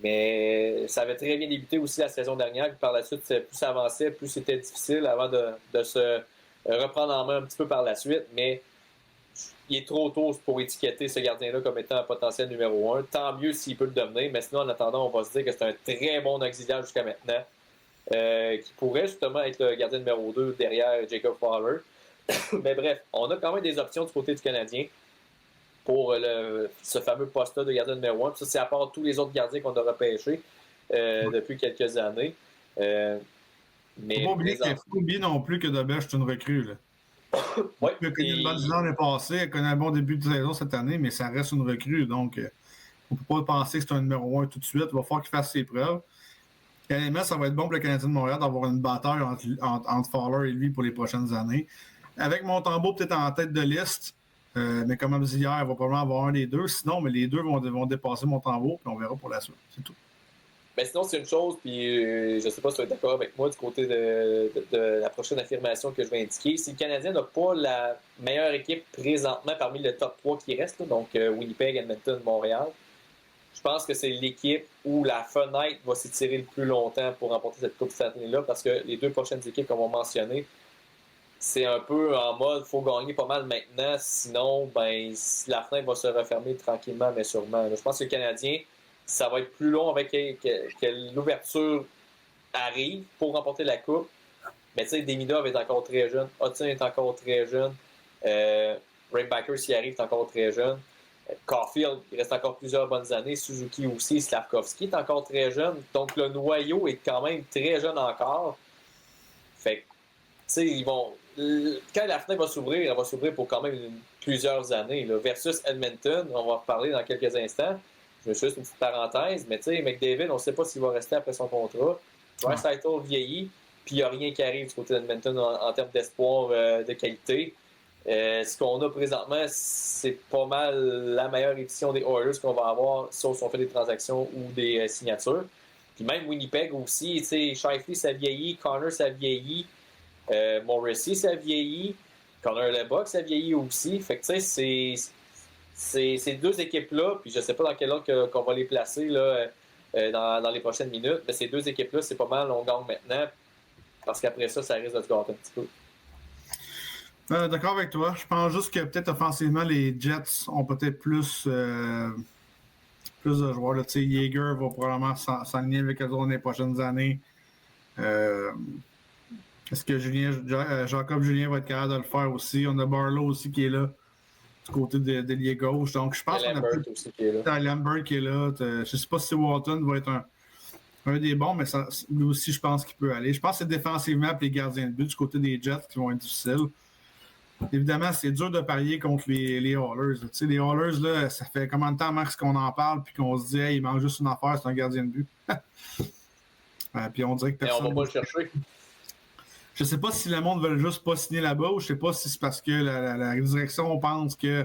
A: mais ça avait très bien débuté aussi la saison dernière. Puis par la suite, plus ça avançait, plus c'était difficile avant de se reprendre en main un petit peu par la suite. Mais il est trop tôt pour étiqueter ce gardien-là comme étant un potentiel numéro 1. Tant mieux s'il peut le devenir, mais sinon, en attendant, on va se dire que c'est un très bon auxiliaire jusqu'à maintenant. Qui pourrait justement être le gardien numéro 2 derrière Jacob Fowler. Mais bref, on a quand même des options du côté du Canadien pour ce fameux poste-là de gardien numéro 1. Puis ça, c'est à part tous les autres gardiens qu'on a repêchés depuis quelques années.
B: Mais faut pas oublier non plus que Dobeš est une recrue. Là.
A: Ouais,
B: il a connu une bonne saison l'année passée, il a connu un bon début de saison cette année, mais ça reste une recrue. Donc, on ne peut pas penser que c'est un numéro 1 tout de suite. Il va falloir qu'il fasse ses preuves. Finalement, ça va être bon pour le Canadien de Montréal d'avoir une bataille entre Fowler et lui pour les prochaines années. Avec Montembeault peut-être en tête de liste, mais comme on dit hier, il va probablement avoir un des deux. Sinon, mais les deux vont dépasser Montembeault, puis on verra pour la suite. C'est tout.
A: Ben sinon, c'est une chose, puis je ne sais pas si tu es d'accord avec moi du côté de la prochaine affirmation que je vais indiquer. Si le Canadien n'a pas la meilleure équipe présentement parmi le top 3 qui reste, là, donc Winnipeg, Edmonton, Montréal, je pense que c'est l'équipe où la fenêtre va s'étirer le plus longtemps pour remporter cette Coupe cette année-là, parce que les deux prochaines équipes qu'on va mentionner c'est un peu en mode faut gagner pas mal maintenant, sinon ben la fenêtre va se refermer tranquillement mais sûrement. Je pense que le Canadien, ça va être plus long avec que l'ouverture arrive pour remporter la coupe. Mais tu sais, Demidov est encore très jeune, Hudson est encore très jeune, Rainbacker s'y arrive est encore très jeune. Caulfield, il reste encore plusieurs bonnes années. Suzuki aussi, Slavkovski est encore très jeune. Donc le noyau est quand même très jeune encore. Fait que, tu sais, ils vont. Quand la fenêtre va s'ouvrir, elle va s'ouvrir pour quand même plusieurs années. Là. Versus Edmonton, on va en reparler dans quelques instants. Je me suis juste une petite parenthèse, mais tu sais, McDavid, on ne sait pas s'il va rester après son contrat. Draisaitl vieillit, puis il n'y a rien qui arrive du côté d'Edmonton en termes d'espoir de qualité. Ce qu'on a présentement, c'est pas mal la meilleure édition des Oilers qu'on va avoir, sauf si on fait des transactions ou des signatures. Puis même Winnipeg aussi, tu sais, Scheifele, ça vieillit, Connor, ça vieillit, Morrissey, ça vieillit, Connor Lebock, ça vieillit aussi. Fait que tu sais, c'est ces deux équipes-là, puis je sais pas dans quel ordre qu'on va les placer là, dans les prochaines minutes, mais ces deux équipes-là, c'est pas mal, on gagne maintenant, parce qu'après ça risque de se gâter un petit peu.
B: D'accord avec toi. Je pense juste que peut-être offensivement, les Jets ont peut-être plus de joueurs. Là. Jaeger va probablement s'aligner avec eux dans les prochaines années. Est-ce que Jacob Julien va être capable de le faire aussi? On a Barlow aussi qui est là, du côté de l'ailier gauche. Donc je pense qu'on a
A: Lambert aussi qui est là.
B: Lambert qui est là. Je ne sais pas si Walton va être un des bons, mais lui aussi, je pense qu'il peut aller. Je pense que c'est défensivement pour les gardiens de but du côté des Jets qui vont être difficiles. Évidemment, c'est dur de parier contre les Oilers. Les Oilers, là, ça fait combien de temps, Max, qu'on en parle puis qu'on se dit hey, il manque juste une affaire, c'est un gardien de but. Puis on dirait que personne.
A: Et on va pas le chercher.
B: Je sais pas si le monde veut juste pas signer là-bas ou je sais pas si c'est parce que la direction pense que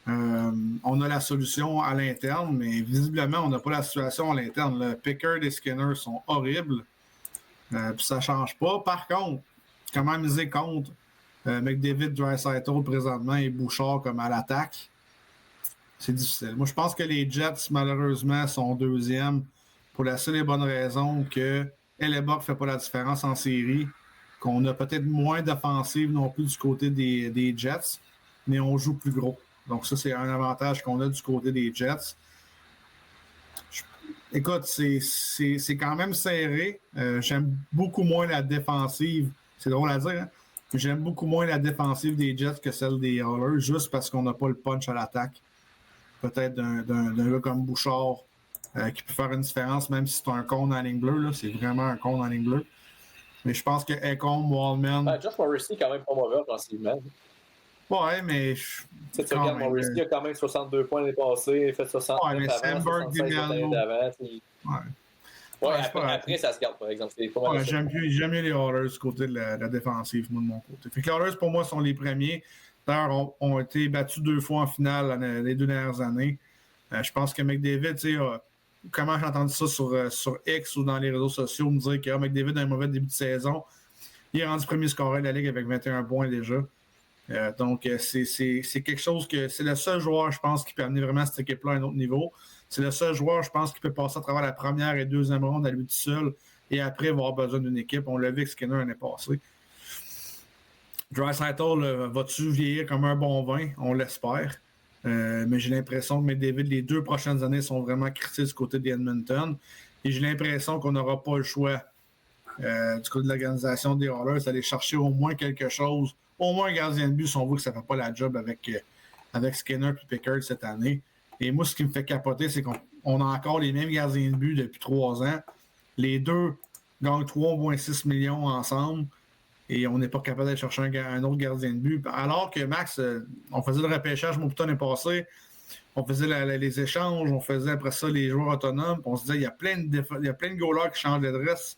B: on a la solution à l'interne, mais visiblement, on n'a pas la situation à l'interne. Le Pickard et Skinner sont horribles. Puis ça change pas. Par contre, comment miser contre McDavid, Draisaitl présentement et Bouchard comme à l'attaque, c'est difficile. Moi, je pense que les Jets, malheureusement, sont deuxièmes pour la seule et bonne raison que Hellebuyck ne fait pas la différence en série, qu'on a peut-être moins d'offensive non plus du côté des Jets, mais on joue plus gros. Donc ça, c'est un avantage qu'on a du côté des Jets. Écoute, c'est quand même serré. J'aime beaucoup moins la défensive. C'est drôle à dire, hein? J'aime beaucoup moins la défensive des Jets que celle des Oilers, juste parce qu'on n'a pas le punch à l'attaque. Peut-être d'un gars comme Bouchard qui peut faire une différence, même si c'est un cône en ligne bleue. Là, c'est vraiment un cône en ligne bleue. Mais je pense que Ekholm, Wallman...
A: Josh Morrissey est quand même pas mauvais offensivement.
B: Ouais, mais...
A: Tu regardes, Morrissey a quand même 62 points l'année passée, il a fait 69
B: mais
A: avant,
B: Sandberg,
A: 76 l'année d'avant. Ouais, après, ça se garde, par exemple.
B: J'aime mieux les Oilers du côté de la défensive, moi, de mon côté. Fait que les Oilers, pour moi, sont les premiers. D'ailleurs, ont été battus 2 fois en finale les 2 dernières années. Je pense que McDavid, tu sais, comment j'ai entendu ça sur X ou dans les réseaux sociaux, me dire que McDavid a un mauvais début de saison. Il est rendu premier scoreur de la Ligue avec 21 points déjà. Donc, c'est quelque chose que c'est le seul joueur, je pense, qui peut amener vraiment cette équipe-là à un autre niveau. C'est le seul joueur, je pense, qui peut passer à travers la première et deuxième ronde à lui tout seul et après avoir besoin d'une équipe. On l'a vu avec Skinner l'année passée. Draisaitl va-tu vieillir comme un bon vin? On l'espère. Mais j'ai l'impression que McDavid, les 2 prochaines années sont vraiment critiques du côté d'Edmonton. Et j'ai l'impression qu'on n'aura pas le choix du côté de l'organisation des Oilers d'aller chercher au moins quelque chose. Au moins un gardien de but si on voit que ça ne fait pas la job avec Skinner et Pickard cette année. Et moi, ce qui me fait capoter, c'est qu'on a encore les mêmes gardiens de but depuis 3 ans. Les deux gagnent 3,6 millions ensemble et on n'est pas capable d'aller chercher un autre gardien de but. Alors que Max, on faisait le repêchage, mon putain est passé, on faisait les échanges, on faisait après ça les joueurs autonomes, on se disait il y a plein de goalers qui changent d'adresse,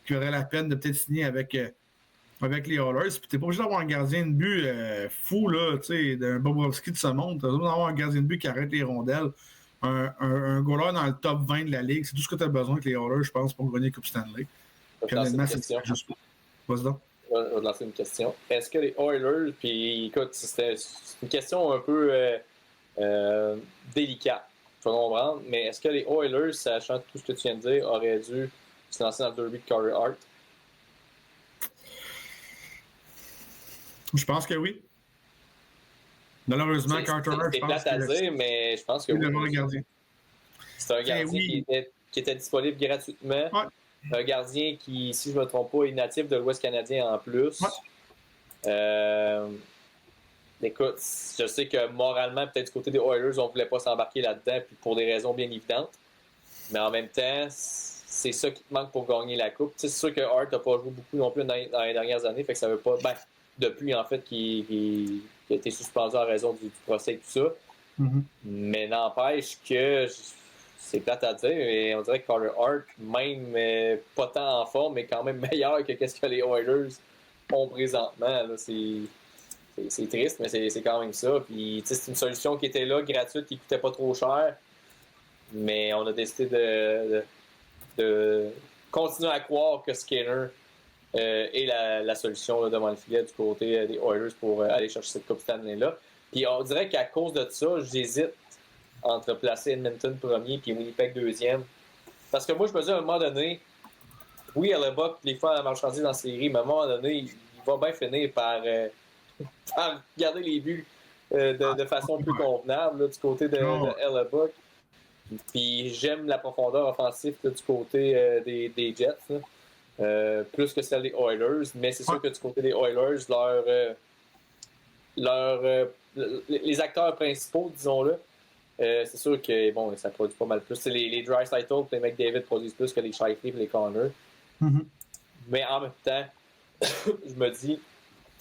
B: qui auraient la peine de peut-être signer avec les Oilers. Puis t'es pas obligé d'avoir un gardien de but fou, là, tu sais, d'un Bobrovski de ce monde. T'as besoin d'avoir un gardien de but qui arrête les rondelles. Un goaler dans le top 20 de la Ligue, c'est tout ce que tu as besoin avec les Oilers, je pense, pour gagner la Coupe Stanley.
A: Puis honnêtement, c'est
B: juste... Vas-y donc.
A: Je vais te lancer une question. Est-ce que les Oilers, puis écoute, c'est une question un peu délicate, faut comprendre, mais est-ce que les Oilers, sachant tout ce que tu viens de dire, auraient dû se lancer dans le derby de Carter Hart?
B: Je pense que oui. Malheureusement, Carter Hart,
C: c'est plate à dire, mais je pense que oui.
B: Le gardien.
C: C'est un gardien qui était disponible gratuitement.
B: Ouais.
C: Un gardien qui, si je ne me trompe pas, est natif de l'Ouest canadien en plus. Ouais. Écoute, je sais que moralement, peut-être du côté des Oilers, on ne voulait pas s'embarquer là-dedans pour des raisons bien évidentes. Mais en même temps, c'est ça qui te manque pour gagner la Coupe. C'est sûr que Hart n'a pas joué beaucoup non plus dans les dernières années, fait que ça veut pas. Ben, depuis en fait qu'il a été suspendu en raison du procès et tout ça.
B: Mm-hmm.
C: Mais n'empêche que c'est plate à dire, et on dirait que Carter Hart, même pas tant en forme, mais quand même meilleur que ce que les Oilers ont présentement. Là, c'est triste, mais c'est quand même ça. Puis c'est une solution qui était là, gratuite, qui coûtait pas trop cher. Mais on a décidé de continuer à croire que Skinner est la solution là, devant le filet du côté des Oilers pour aller chercher cette Coupe Stanley-là. Puis on dirait qu'à cause de ça, j'hésite entre placer Edmonton premier et Winnipeg deuxième. Parce que moi, je me dis à un moment donné, oui, Hellebuyck, les fois à la marchandise en série, mais à un moment donné, il va bien finir par garder les buts de façon plus convenable là, du côté de Hellebuyck. Puis j'aime la profondeur offensive là, du côté des Jets, plus que celle des Oilers. Mais c'est sûr que du côté des Oilers, les acteurs principaux, disons-le, c'est sûr que bon, ça produit pas mal plus. Les Draisaitl et les McDavid produisent plus que les Scheifele et les Connor.
B: Mm-hmm.
C: Mais en même temps, je me dis,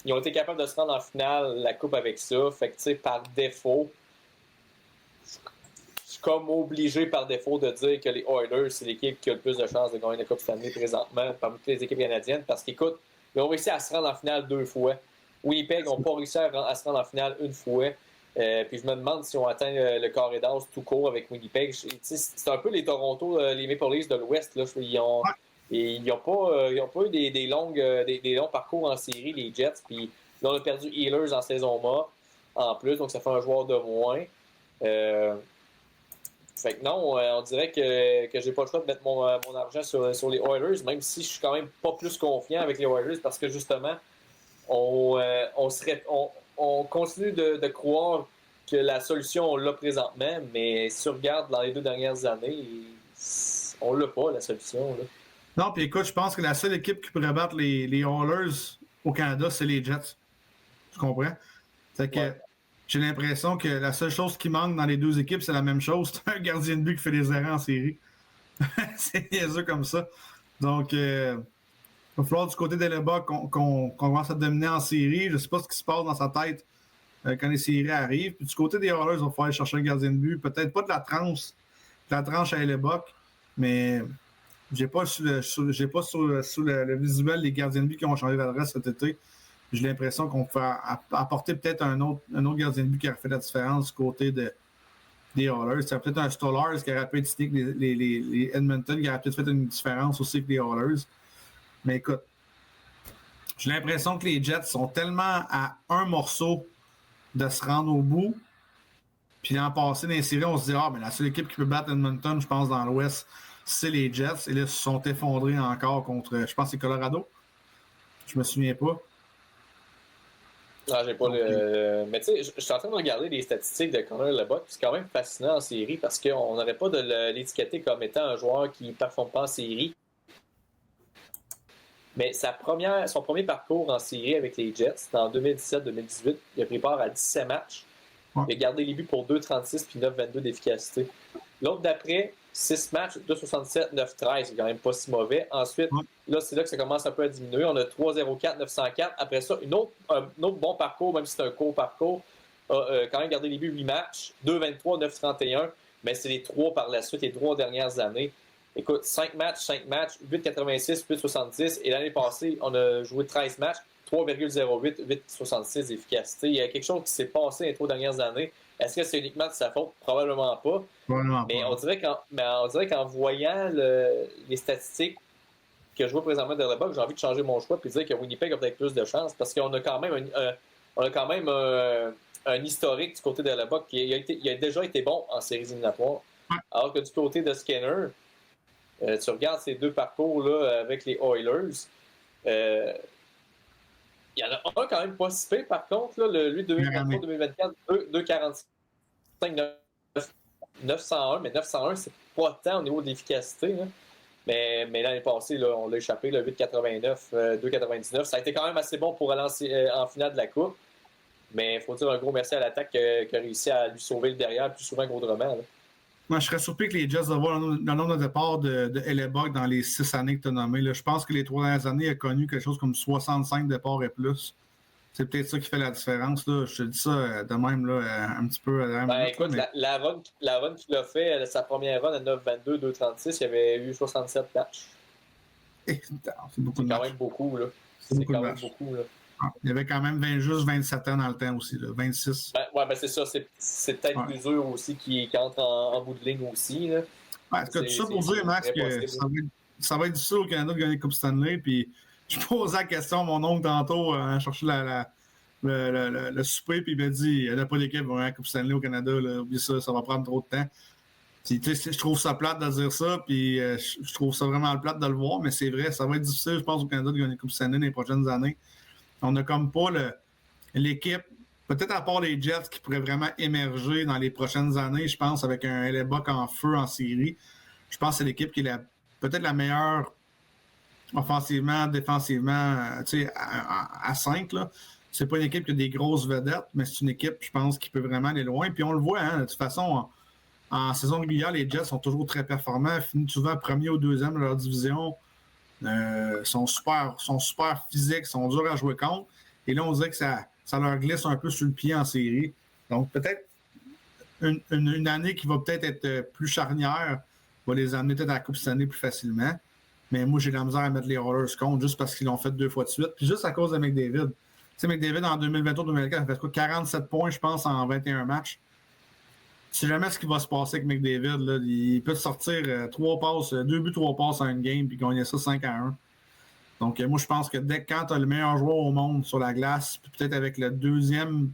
C: ils ont été capables de se rendre en finale la Coupe avec ça. Fait que, tu sais, par défaut, je suis comme obligé par défaut de dire que les Oilers, c'est l'équipe qui a le plus de chances de gagner la Coupe Stanley présentement parmi toutes les équipes canadiennes. Parce qu'écoute, ils ont réussi à se rendre en finale 2 fois. Winnipeg n'ont pas réussi à se rendre en finale 1 fois. Puis je me demande si on atteint le carré d'as tout court avec Winnipeg. C'est un peu les Toronto, les Maple Leafs de l'Ouest. Là. Ils n'ont pas eu des longs parcours en série, les Jets. Puis là, on a perdu Ehlers en saison mort en plus, donc ça fait un joueur de moins. Fait que non, on dirait que j'ai pas le choix de mettre mon argent sur les Oilers, même si je suis quand même pas plus confiant avec les Oilers parce que justement, on continue de croire que la solution, on l'a présentement, mais si on regarde dans les 2 dernières années, on l'a pas, la solution. Là.
B: Non, puis écoute, je pense que la seule équipe qui pourrait battre les Oilers au Canada, c'est les Jets. Tu comprends? C'est que j'ai l'impression que la seule chose qui manque dans les deux équipes, c'est la même chose. C'est un gardien de but qui fait des erreurs en série. C'est niaiseux comme ça. Donc, il va falloir du côté d'Hellebuyck qu'on commence à dominer en série. Je ne sais pas ce qui se passe dans sa tête quand les séries arrivent. Puis du côté des Oilers, il va falloir chercher un gardien de but. Peut-être pas de la tranche à Hellebuyck, mais j'ai pas sous le visuel les gardiens de but qui ont changé d'adresse cet été. J'ai l'impression qu'on peut apporter peut-être un autre gardien de but qui aurait fait la différence du côté des Oilers. C'est peut-être un Stolarz qui aurait pu être signé avec les Edmonton, qui aurait peut-être fait une différence aussi avec les Oilers. Mais écoute, j'ai l'impression que les Jets sont tellement à un morceau de se rendre au bout. Puis l'an passé, dans les séries, on se dit mais la seule équipe qui peut battre Edmonton, je pense, dans l'Ouest, c'est les Jets. Et là, ils se sont effondrés encore contre, je pense, c'est Colorado. Je me souviens pas.
C: Non, j'ai pas le. Mais tu sais, je suis en train de regarder les statistiques de Connor Hellebuyck, puis c'est quand même fascinant en série parce qu'on n'aurait pas de l'étiqueter comme étant un joueur qui ne performe pas en série. Mais son premier parcours en série avec les Jets, c'était en 2017-2018. Il a pris part à 17 matchs. Ouais. Il a gardé les buts pour 2,36 puis 9,22 d'efficacité. L'autre d'après, 6 matchs, 2,67, 9,13. C'est quand même pas si mauvais. Ensuite, là, c'est là que ça commence un peu à diminuer. On a 3,04, 904. Après ça, un autre bon parcours, même si c'est un court parcours, a quand même gardé les buts 8 matchs, 2,23, 9,31. Mais c'est les 3 par la suite, les 3 dernières années. Écoute, 5 matchs, 8,86, 8,70. Et l'année passée, on a joué 13 matchs, 3,08, 8,66 d'efficacité. Il y a quelque chose qui s'est passé les 3 dernières années. Est-ce que c'est uniquement de sa faute? Probablement pas. Mais on dirait qu'en voyant les statistiques que je vois présentement de Hellebuyck, j'ai envie de changer mon choix et de dire que Winnipeg a peut-être plus de chance parce qu'on a quand même un historique du côté de Hellebuyck qui il a déjà été bon en séries éliminatoires. Alors que du côté de Skinner, tu regardes ces 2 parcours-là avec les Oilers, Il y en a un quand même pas si pire, par contre, là, lui 2023-2024, 2,45, 901, mais 901, c'est pas tant au niveau de l'efficacité. Là. Mais l'année passée, là, on l'a échappé, le 8,89, 2,99. Ça a été quand même assez bon pour relancer en finale de la Coupe. Mais il faut dire un gros merci à l'attaque qui a réussi à lui sauver le derrière plus souvent qu'autrement. Là.
B: Moi, je serais surpris que les Jets d'avoir le nombre de départs de Hellebuck dans les 6 années que tu as nommées. Là. Je pense que les 3 dernières années, il a connu quelque chose comme 65 départs et plus. C'est peut-être ça qui fait la différence. Là. Je te dis ça de même, là, un petit peu.
C: Écoute, mais... la run qu'il a fait, sa première run à 9,22, 2,36, il y avait eu 67 matchs.
B: C'est beaucoup de matchs.
C: C'est quand même beaucoup. Là. C'est quand même beaucoup. Là.
B: Il y avait quand même juste 27 ans dans le temps aussi, là, 26.
C: C'est ça. C'est peut-être l'usure aussi qui entre en bout de ligne aussi. Là.
B: Tout ça pour dire, Max, que ça va être difficile au Canada de gagner la Coupe Stanley. Puis je posais la question à mon oncle tantôt en cherchant le souper, puis il m'a dit il n'y a pas d'équipe qui va gagner la Coupe Stanley au Canada. Là. Oublie ça, ça va prendre trop de temps. Je trouve ça plate de dire ça, puis je trouve ça vraiment plate de le voir, mais c'est vrai, ça va être difficile, je pense, au Canada de gagner la Coupe Stanley dans les prochaines années. On n'a comme pas l'équipe, peut-être à part les Jets qui pourraient vraiment émerger dans les prochaines années, je pense, avec un Hellebuck en feu en série. Je pense que c'est l'équipe qui est peut-être la meilleure offensivement, défensivement, à 5. Là. C'est pas une équipe qui a des grosses vedettes, mais c'est une équipe, je pense, qui peut vraiment aller loin. Puis on le voit, de toute façon, en saison régulière, les Jets sont toujours très performants, finissent souvent premier ou deuxième de leur division. Sont super physiques, sont durs à jouer contre. Et là, on dirait que ça leur glisse un peu sur le pied en série. Donc, peut-être une année qui va peut-être être plus charnière va les amener peut-être à la Coupe cette année plus facilement. Mais moi, j'ai de la misère à mettre les Oilers contre juste parce qu'ils l'ont fait 2 fois de suite. Puis juste à cause de McDavid. Tu sais, McDavid, en 2023-2024, il a fait quoi? 47 points, je pense, en 21 matchs. Tu sais jamais ce qui va se passer avec McDavid. Là. Il peut te sortir 2 buts, 3 passes en une game, puis gagner ça 5-1. Donc, moi, je pense que quand tu as le meilleur joueur au monde sur la glace, puis peut-être avec le deuxième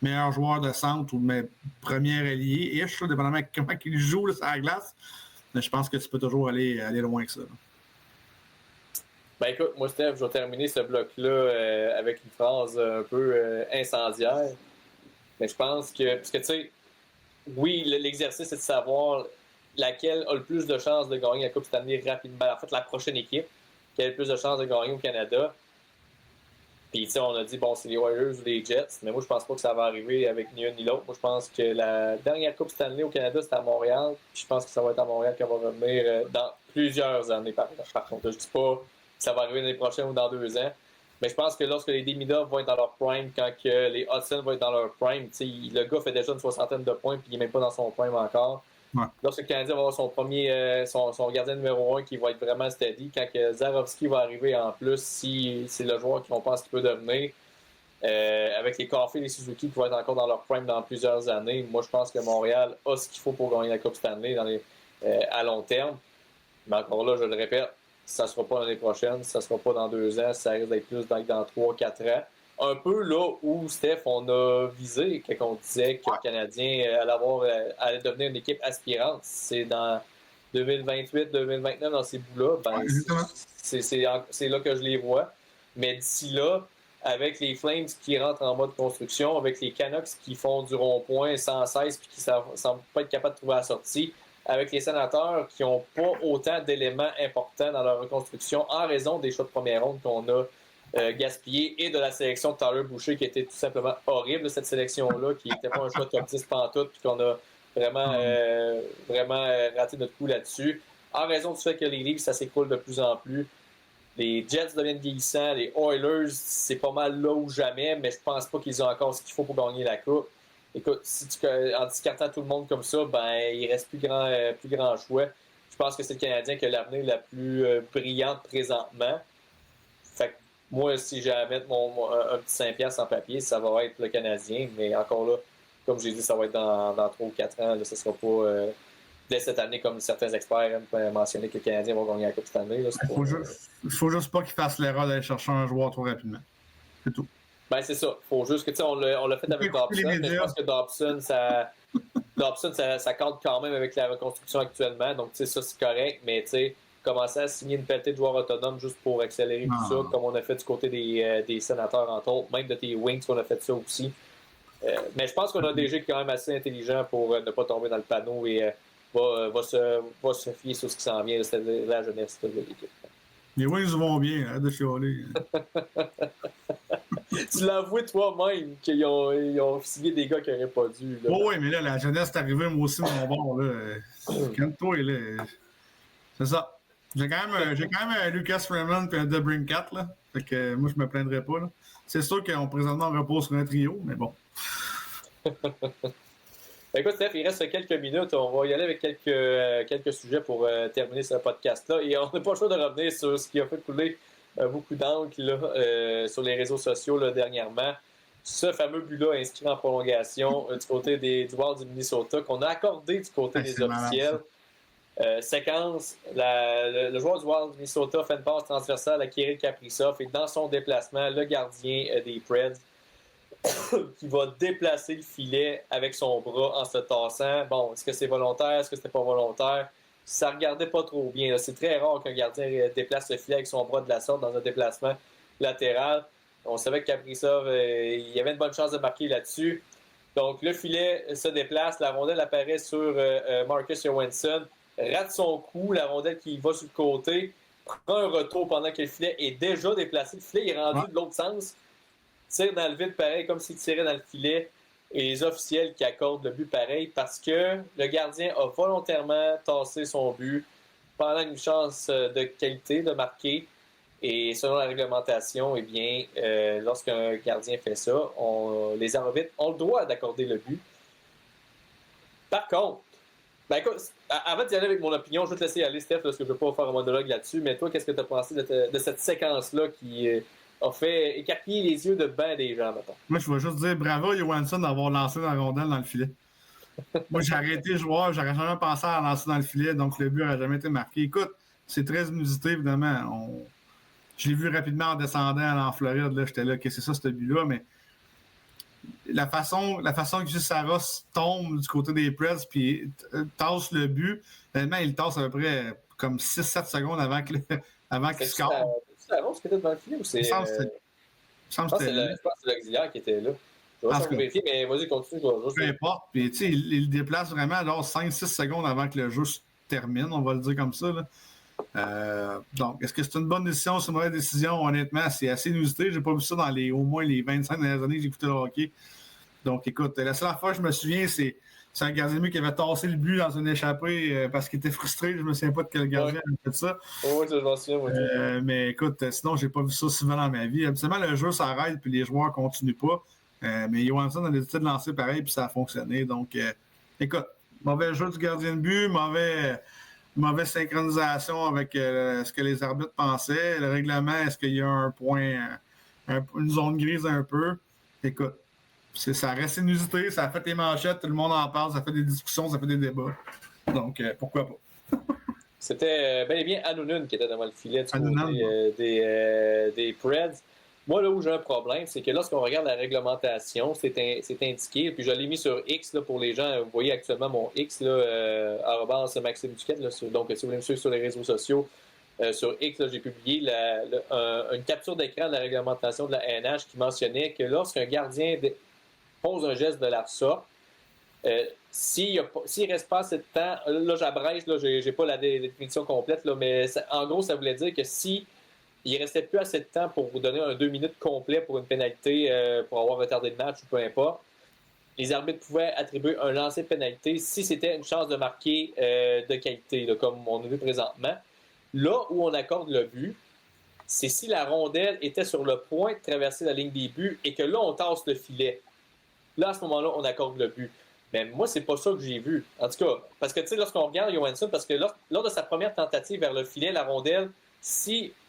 B: meilleur joueur de centre ou le premier allié, dépendamment de comment il joue là, sur la glace, mais je pense que tu peux toujours aller loin que ça.
C: Écoute, moi, Steph, je vais terminer ce bloc-là avec une phrase un peu incendiaire. Mais je pense que, parce que tu sais, oui, l'exercice, c'est de savoir laquelle a le plus de chances de gagner la Coupe Stanley rapidement. En fait, la prochaine équipe qui a le plus de chances de gagner au Canada. Puis, tu sais, on a dit, bon, c'est les Oilers ou les Jets, mais moi, je pense pas que ça va arriver avec ni un ni l'autre. Moi, je pense que la dernière Coupe Stanley au Canada, c'était à Montréal. Puis, je pense que ça va être à Montréal qu'elle va revenir dans plusieurs années, par contre. Je dis pas que ça va arriver l'année prochaine ou dans 2 ans. Mais je pense que lorsque les Demidov vont être dans leur prime, quand que les Hudson vont être dans leur prime, le gars fait déjà une 60aine de points puis il n'est même pas dans son prime encore.
B: Ouais.
C: Lorsque le Canadien va avoir son gardien numéro 1 qui va être vraiment steady, quand que Zarovski va arriver en plus, si c'est le joueur qu'on pense qu'il peut devenir, avec les Coffey et les Suzuki qui vont être encore dans leur prime dans plusieurs années, moi je pense que Montréal a ce qu'il faut pour gagner la Coupe Stanley à long terme. Mais encore là, je le répète, ça ne sera pas l'année prochaine, ça ne sera pas dans 2 ans, ça risque d'être plus dans 3-4 ans. Un peu là où, Steph, on a visé quand on disait que le Canadien allait devenir une équipe aspirante. C'est dans 2028-2029, dans ces bouts-là, c'est là que je les vois. Mais d'ici là, avec les Flames qui rentrent en mode construction, avec les Canucks qui font du rond-point sans cesse et qui ne semblent pas être capables de trouver la sortie, avec les Sénateurs qui n'ont pas autant d'éléments importants dans leur reconstruction en raison des choix de première ronde qu'on a gaspillés et de la sélection de Tyler Boucher qui était tout simplement horrible, cette sélection-là, qui n'était pas un choix top 10 pantoute, puis qu'on a vraiment raté notre coup là-dessus. En raison du fait que les Leafs, ça s'écroule de plus en plus. Les Jets deviennent vieillissants, les Oilers, c'est pas mal là ou jamais, mais je pense pas qu'ils ont encore ce qu'il faut pour gagner la Coupe. Écoute, en discartant tout le monde comme ça, il reste plus grand choix. Je pense que c'est le Canadien qui a l'avenir la plus brillante présentement. Fait que moi, si j'ai à mettre un petit 5$ en papier, ça va être le Canadien. Mais encore là, comme j'ai dit, ça va être dans 3 ou 4 ans. Là, ça sera pas dès cette année, comme certains experts aiment mentionner que le Canadien va gagner la Coupe cette année.
B: Il faut juste pas qu'il fasse l'erreur d'aller chercher un joueur trop rapidement. C'est tout.
C: C'est ça. Il faut juste que, tu sais, on l'a fait avec Dobson, mais je pense que Dobson, ça cadre quand même avec la reconstruction actuellement. Donc, tu sais, ça, c'est correct. Mais, tu sais, commencer à signer une pelletée de joueurs autonomes juste pour accélérer tout ça, comme on a fait du côté des sénateurs, entre autres, même de tes Wings, on a fait ça aussi. Mais je pense qu'on a des DG quand même assez intelligent pour ne pas tomber dans le panneau et va se fier sur ce qui s'en vient, c'est la jeunesse de l'équipe.
B: Les Wings vont bien, hein, de chialer.
C: Tu l'as avoué toi-même qu'ils ont signé des gars qui n'auraient pas dû.
B: Oh oui, mais là, la jeunesse est arrivée, moi aussi, mon bord. Calme-toi, là. C'est ça. J'ai quand même un Lucas Raymond et un DeBrincat, là. Fait que moi, je me plaindrais pas, là. C'est sûr qu'on présentement repose sur un trio, mais bon.
C: Écoute, Steph, il reste quelques minutes. On va y aller avec quelques sujets pour terminer ce podcast-là. Et on n'a pas le choix de revenir sur ce qui a fait couler beaucoup d'encre sur les réseaux sociaux là, dernièrement. Ce fameux but-là inscrit en prolongation du côté des Wild du Minnesota qu'on a accordé du côté des officiels. Séquence, le joueur du Wild du Minnesota fait une passe transversale à Kirill Kaprizov et dans son déplacement, le gardien des Preds qui va déplacer le filet avec son bras en se tassant. Bon, est-ce que c'est volontaire? Est-ce que c'était pas volontaire? Ça regardait pas trop bien. Là. C'est très rare qu'un gardien déplace le filet avec son bras de la sorte dans un déplacement latéral. On savait que Kaprizov, il y avait une bonne chance de marquer là-dessus. Donc, le filet se déplace. La rondelle apparaît sur Marcus Johansson. Rate son coup. La rondelle qui va sur le côté. Prend un retour pendant que le filet est déjà déplacé. Le filet est rendu de l'autre sens. Tire dans le vide pareil, comme s'il tirait dans le filet. Et les officiels qui accordent le but pareil parce que le gardien a volontairement tassé son but pendant une chance de qualité de marquer. Et selon la réglementation, eh bien, lorsqu'un gardien fait ça, les arbitres ont le droit d'accorder le but. Par contre, ben écoute, avant d'y aller avec mon opinion, je vais te laisser aller, Steph, parce que je ne veux pas faire un monologue là-dessus, mais toi, qu'est-ce que tu as pensé de cette séquence-là qui a fait écarquiller les yeux de ben des gens, maintenant?
B: Moi, je vais juste dire bravo à Johansson d'avoir lancé la rondelle dans le filet. Moi, j'ai arrêté le joueur, j'aurais jamais pensé à la lancer dans le filet, donc le but n'aurait jamais été marqué. Écoute, c'est très inusité, évidemment. Je l'ai vu rapidement en descendant en Floride. Là, j'étais là, que c'est ça, ce but-là, mais la façon que J. Saros tombe du côté des Preds puis tasse le but, finalement, il tasse à peu près comme 6-7 secondes avant qu'il score.
C: C'est Saros qui était dans le filet ou c'est. Je pense que c'est l'auxiliaire qui était là. Je vais juste vérifier, mais vas-y, continue.
B: Peu importe. Puis, tu sais, il le déplace vraiment alors 5-6 secondes avant que le jeu se termine, on va le dire comme ça. Là. Donc, est-ce que c'est une bonne décision, c'est une mauvaise décision? Honnêtement, c'est assez inusité. J'ai pas vu ça dans au moins les 25 dernières années que j'ai écouté le hockey. Donc, écoute, la seule fois que je me souviens, c'est un gardien de but qui avait tassé le but dans une échappée parce qu'il était frustré. Je me souviens pas de quel gardien avait fait ça.
C: Oui, je m'en souviens.
B: Mais écoute, sinon, j'ai pas vu ça souvent dans ma vie. Habituellement, le jeu s'arrête puis les joueurs continuent pas. Mais Johansson a décidé de lancer pareil puis ça a fonctionné. Donc, écoute, mauvais jeu du gardien de but, mauvaise synchronisation avec ce que les arbitres pensaient. Le règlement, est-ce qu'il y a un point, une zone grise un peu? Écoute, ça reste inusité, ça a fait des manchettes, tout le monde en parle, ça fait des discussions, ça fait des débats. Donc, pourquoi pas?
C: C'était bel et bien Hanoun qui était devant le filet du côté des Preds. Moi, là où j'ai un problème, c'est que lorsqu'on regarde la réglementation, c'est indiqué, puis je l'ai mis sur X là, pour les gens. Vous voyez actuellement mon X, @Maxime Duquette. Là, donc, si vous voulez me suivre sur les réseaux sociaux, sur X, là, j'ai publié une capture d'écran de la réglementation de la NH qui mentionnait que lorsqu'un gardien pose un geste de la sorte, s'il ne reste pas assez de temps, là j'abrège, là, j'ai pas la définition complète, là, mais en gros, ça voulait dire que si il ne restait plus assez de temps pour vous donner un 2 minutes complet pour une pénalité, pour avoir retardé le match ou peu importe, les arbitres pouvaient attribuer un lancer de pénalité si c'était une chance de marquer de qualité, là, comme on a vu présentement. Là où on accorde le but, c'est si la rondelle était sur le point de traverser la ligne des buts et que là, on tasse le filet. Là, à ce moment-là, on accorde le but. Mais moi, c'est pas ça que j'ai vu. En tout cas, parce que, tu sais, lorsqu'on regarde Johansson, parce que lors de sa première tentative vers le filet, la rondelle,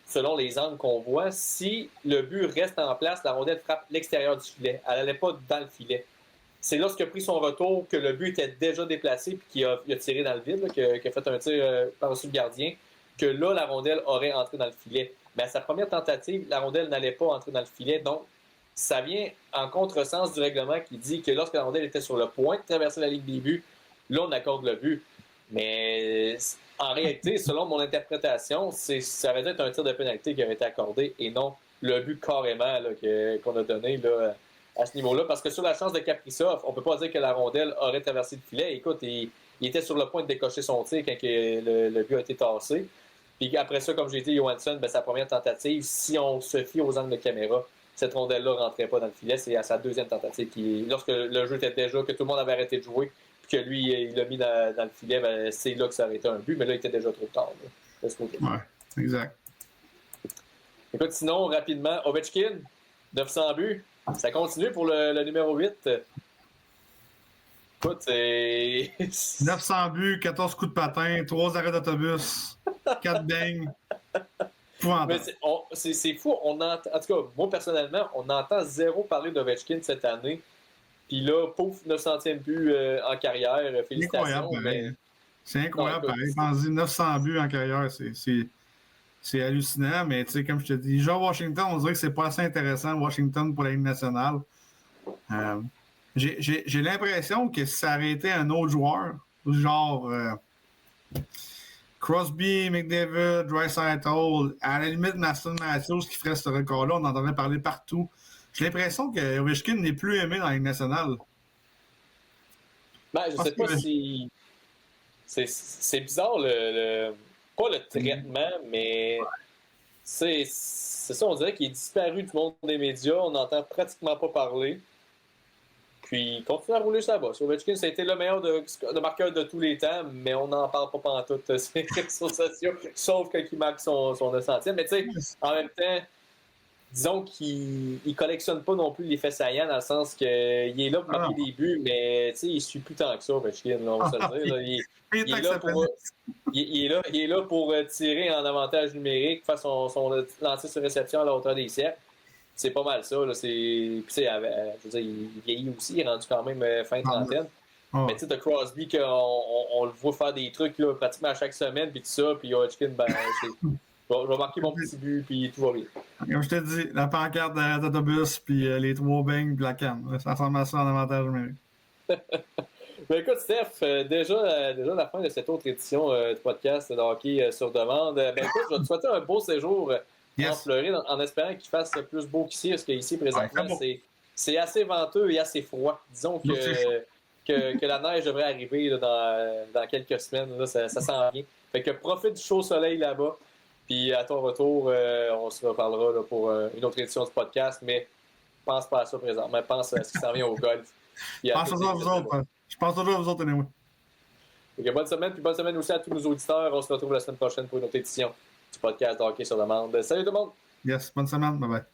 C: selon les angles qu'on voit, si le but reste en place, la rondelle frappe l'extérieur du filet. Elle n'allait pas dans le filet. C'est lorsqu'il a pris son retour que le but était déjà déplacé puis qu'il a tiré dans le vide, là, qu'il a fait un tir par-dessus le gardien, que là, la rondelle aurait entré dans le filet. Mais à sa première tentative, la rondelle n'allait pas entrer dans le filet. Donc, ça vient en contresens du règlement qui dit que lorsque la rondelle était sur le point de traverser la ligne des buts, là, on accorde le but. Mais en réalité, selon mon interprétation, ça aurait dû être un tir de pénalité qui aurait été accordé et non le but carrément là, qu'on a donné là, à ce niveau-là. Parce que sur la chance de Kaprizov, on ne peut pas dire que la rondelle aurait traversé le filet. Écoute, il était sur le point de décocher son tir quand le but a été tassé. Puis après ça, comme j'ai dit, Johansson, sa première tentative, si on se fie aux angles de caméra, cette rondelle-là ne rentrait pas dans le filet. C'est à sa deuxième tentative. Lorsque le jeu était déjà, que tout le monde avait arrêté de jouer, puis que lui, il l'a mis dans le filet, c'est là que ça aurait été un but. Mais là, il était déjà trop tard. Là,
B: ouais, exact.
C: Écoute, sinon, rapidement, Ovechkin, 900 buts. Ça continue pour le numéro 8. Écoute, c'est...
B: 900 buts, 14 coups de patin, 3 arrêts d'autobus, 4 bangs.
C: Mais c'est fou. En tout cas, moi, personnellement, on entend zéro parler d'Ovechkin cette année. Puis là, pouf, 900e but en carrière. Félicitations.
B: C'est incroyable, pareil. Pensez 900 buts en carrière, c'est hallucinant. Mais tu sais, comme je te dis, genre Washington, on dirait que c'est pas assez intéressant, Washington, pour la Ligue nationale. J'ai l'impression que si ça aurait été un autre joueur, genre Crosby, McDavid, Draisaitl, à la limite Maston Matthews qui ferait ce record-là, on en entendrait parler partout. J'ai l'impression que Ovechkin n'est plus aimé dans la Ligue nationale.
C: Je sais pas si... C'est bizarre, pas le traitement, mais c'est ça, on dirait qu'il est disparu du monde des médias, on n'entend pratiquement pas parler. Puis il continue à rouler sa bosse. Ovechkin, ça a été le meilleur de marqueur de tous les temps, mais on n'en parle pas pantoute sur les réseaux sociaux, sauf quand il marque son 900e. Mais tu sais, en même temps, disons qu'il ne collectionne pas non plus l'effet saillant, dans le sens qu'il est là pour marquer des buts, mais tu sais, il ne suit plus tant que ça, Ovechkin, on va se le dire. Il est là pour tirer en avantage numérique, faire son lancer sur réception à la hauteur des cercles. C'est pas mal ça. Là. Puis, je veux dire, il vieillit aussi, il est rendu quand même fin trentaine. Mais tu sais, t'as Crosby, on le voit faire des trucs là, pratiquement à chaque semaine, puis tout ça. Puis Ovechkin, je vais marquer mon petit but, puis tout va bien.
B: Comme je te dis, la pancarte d'autobus, puis les 3 bangs, puis la canne. Ça ressemble à ça en avantage numérique.
C: Écoute, Steph, déjà la fin de cette autre édition du podcast de hockey sur demande. Écoute, je vais te souhaiter un beau séjour en Floride, en espérant qu'il fasse plus beau qu'ici, parce qu'ici, présentement, c'est assez venteux et assez froid. Disons que la neige devrait arriver là, dans quelques semaines. Là, ça s'en vient. Fait que profite du chaud soleil là-bas. Puis à ton retour, on se reparlera là, pour une autre édition du podcast, mais pense pas à ça présentement. Pense à ce qui s'en vient au golf.
B: Pense toujours à vous autres. Je pense toujours à vous autres, anyway.
C: Bonne semaine, puis bonne semaine aussi à tous nos auditeurs. On se retrouve la semaine prochaine pour une autre édition du podcast de Hockey sur demande. Salut tout le monde!
B: Yes, bonne semaine. Bye bye.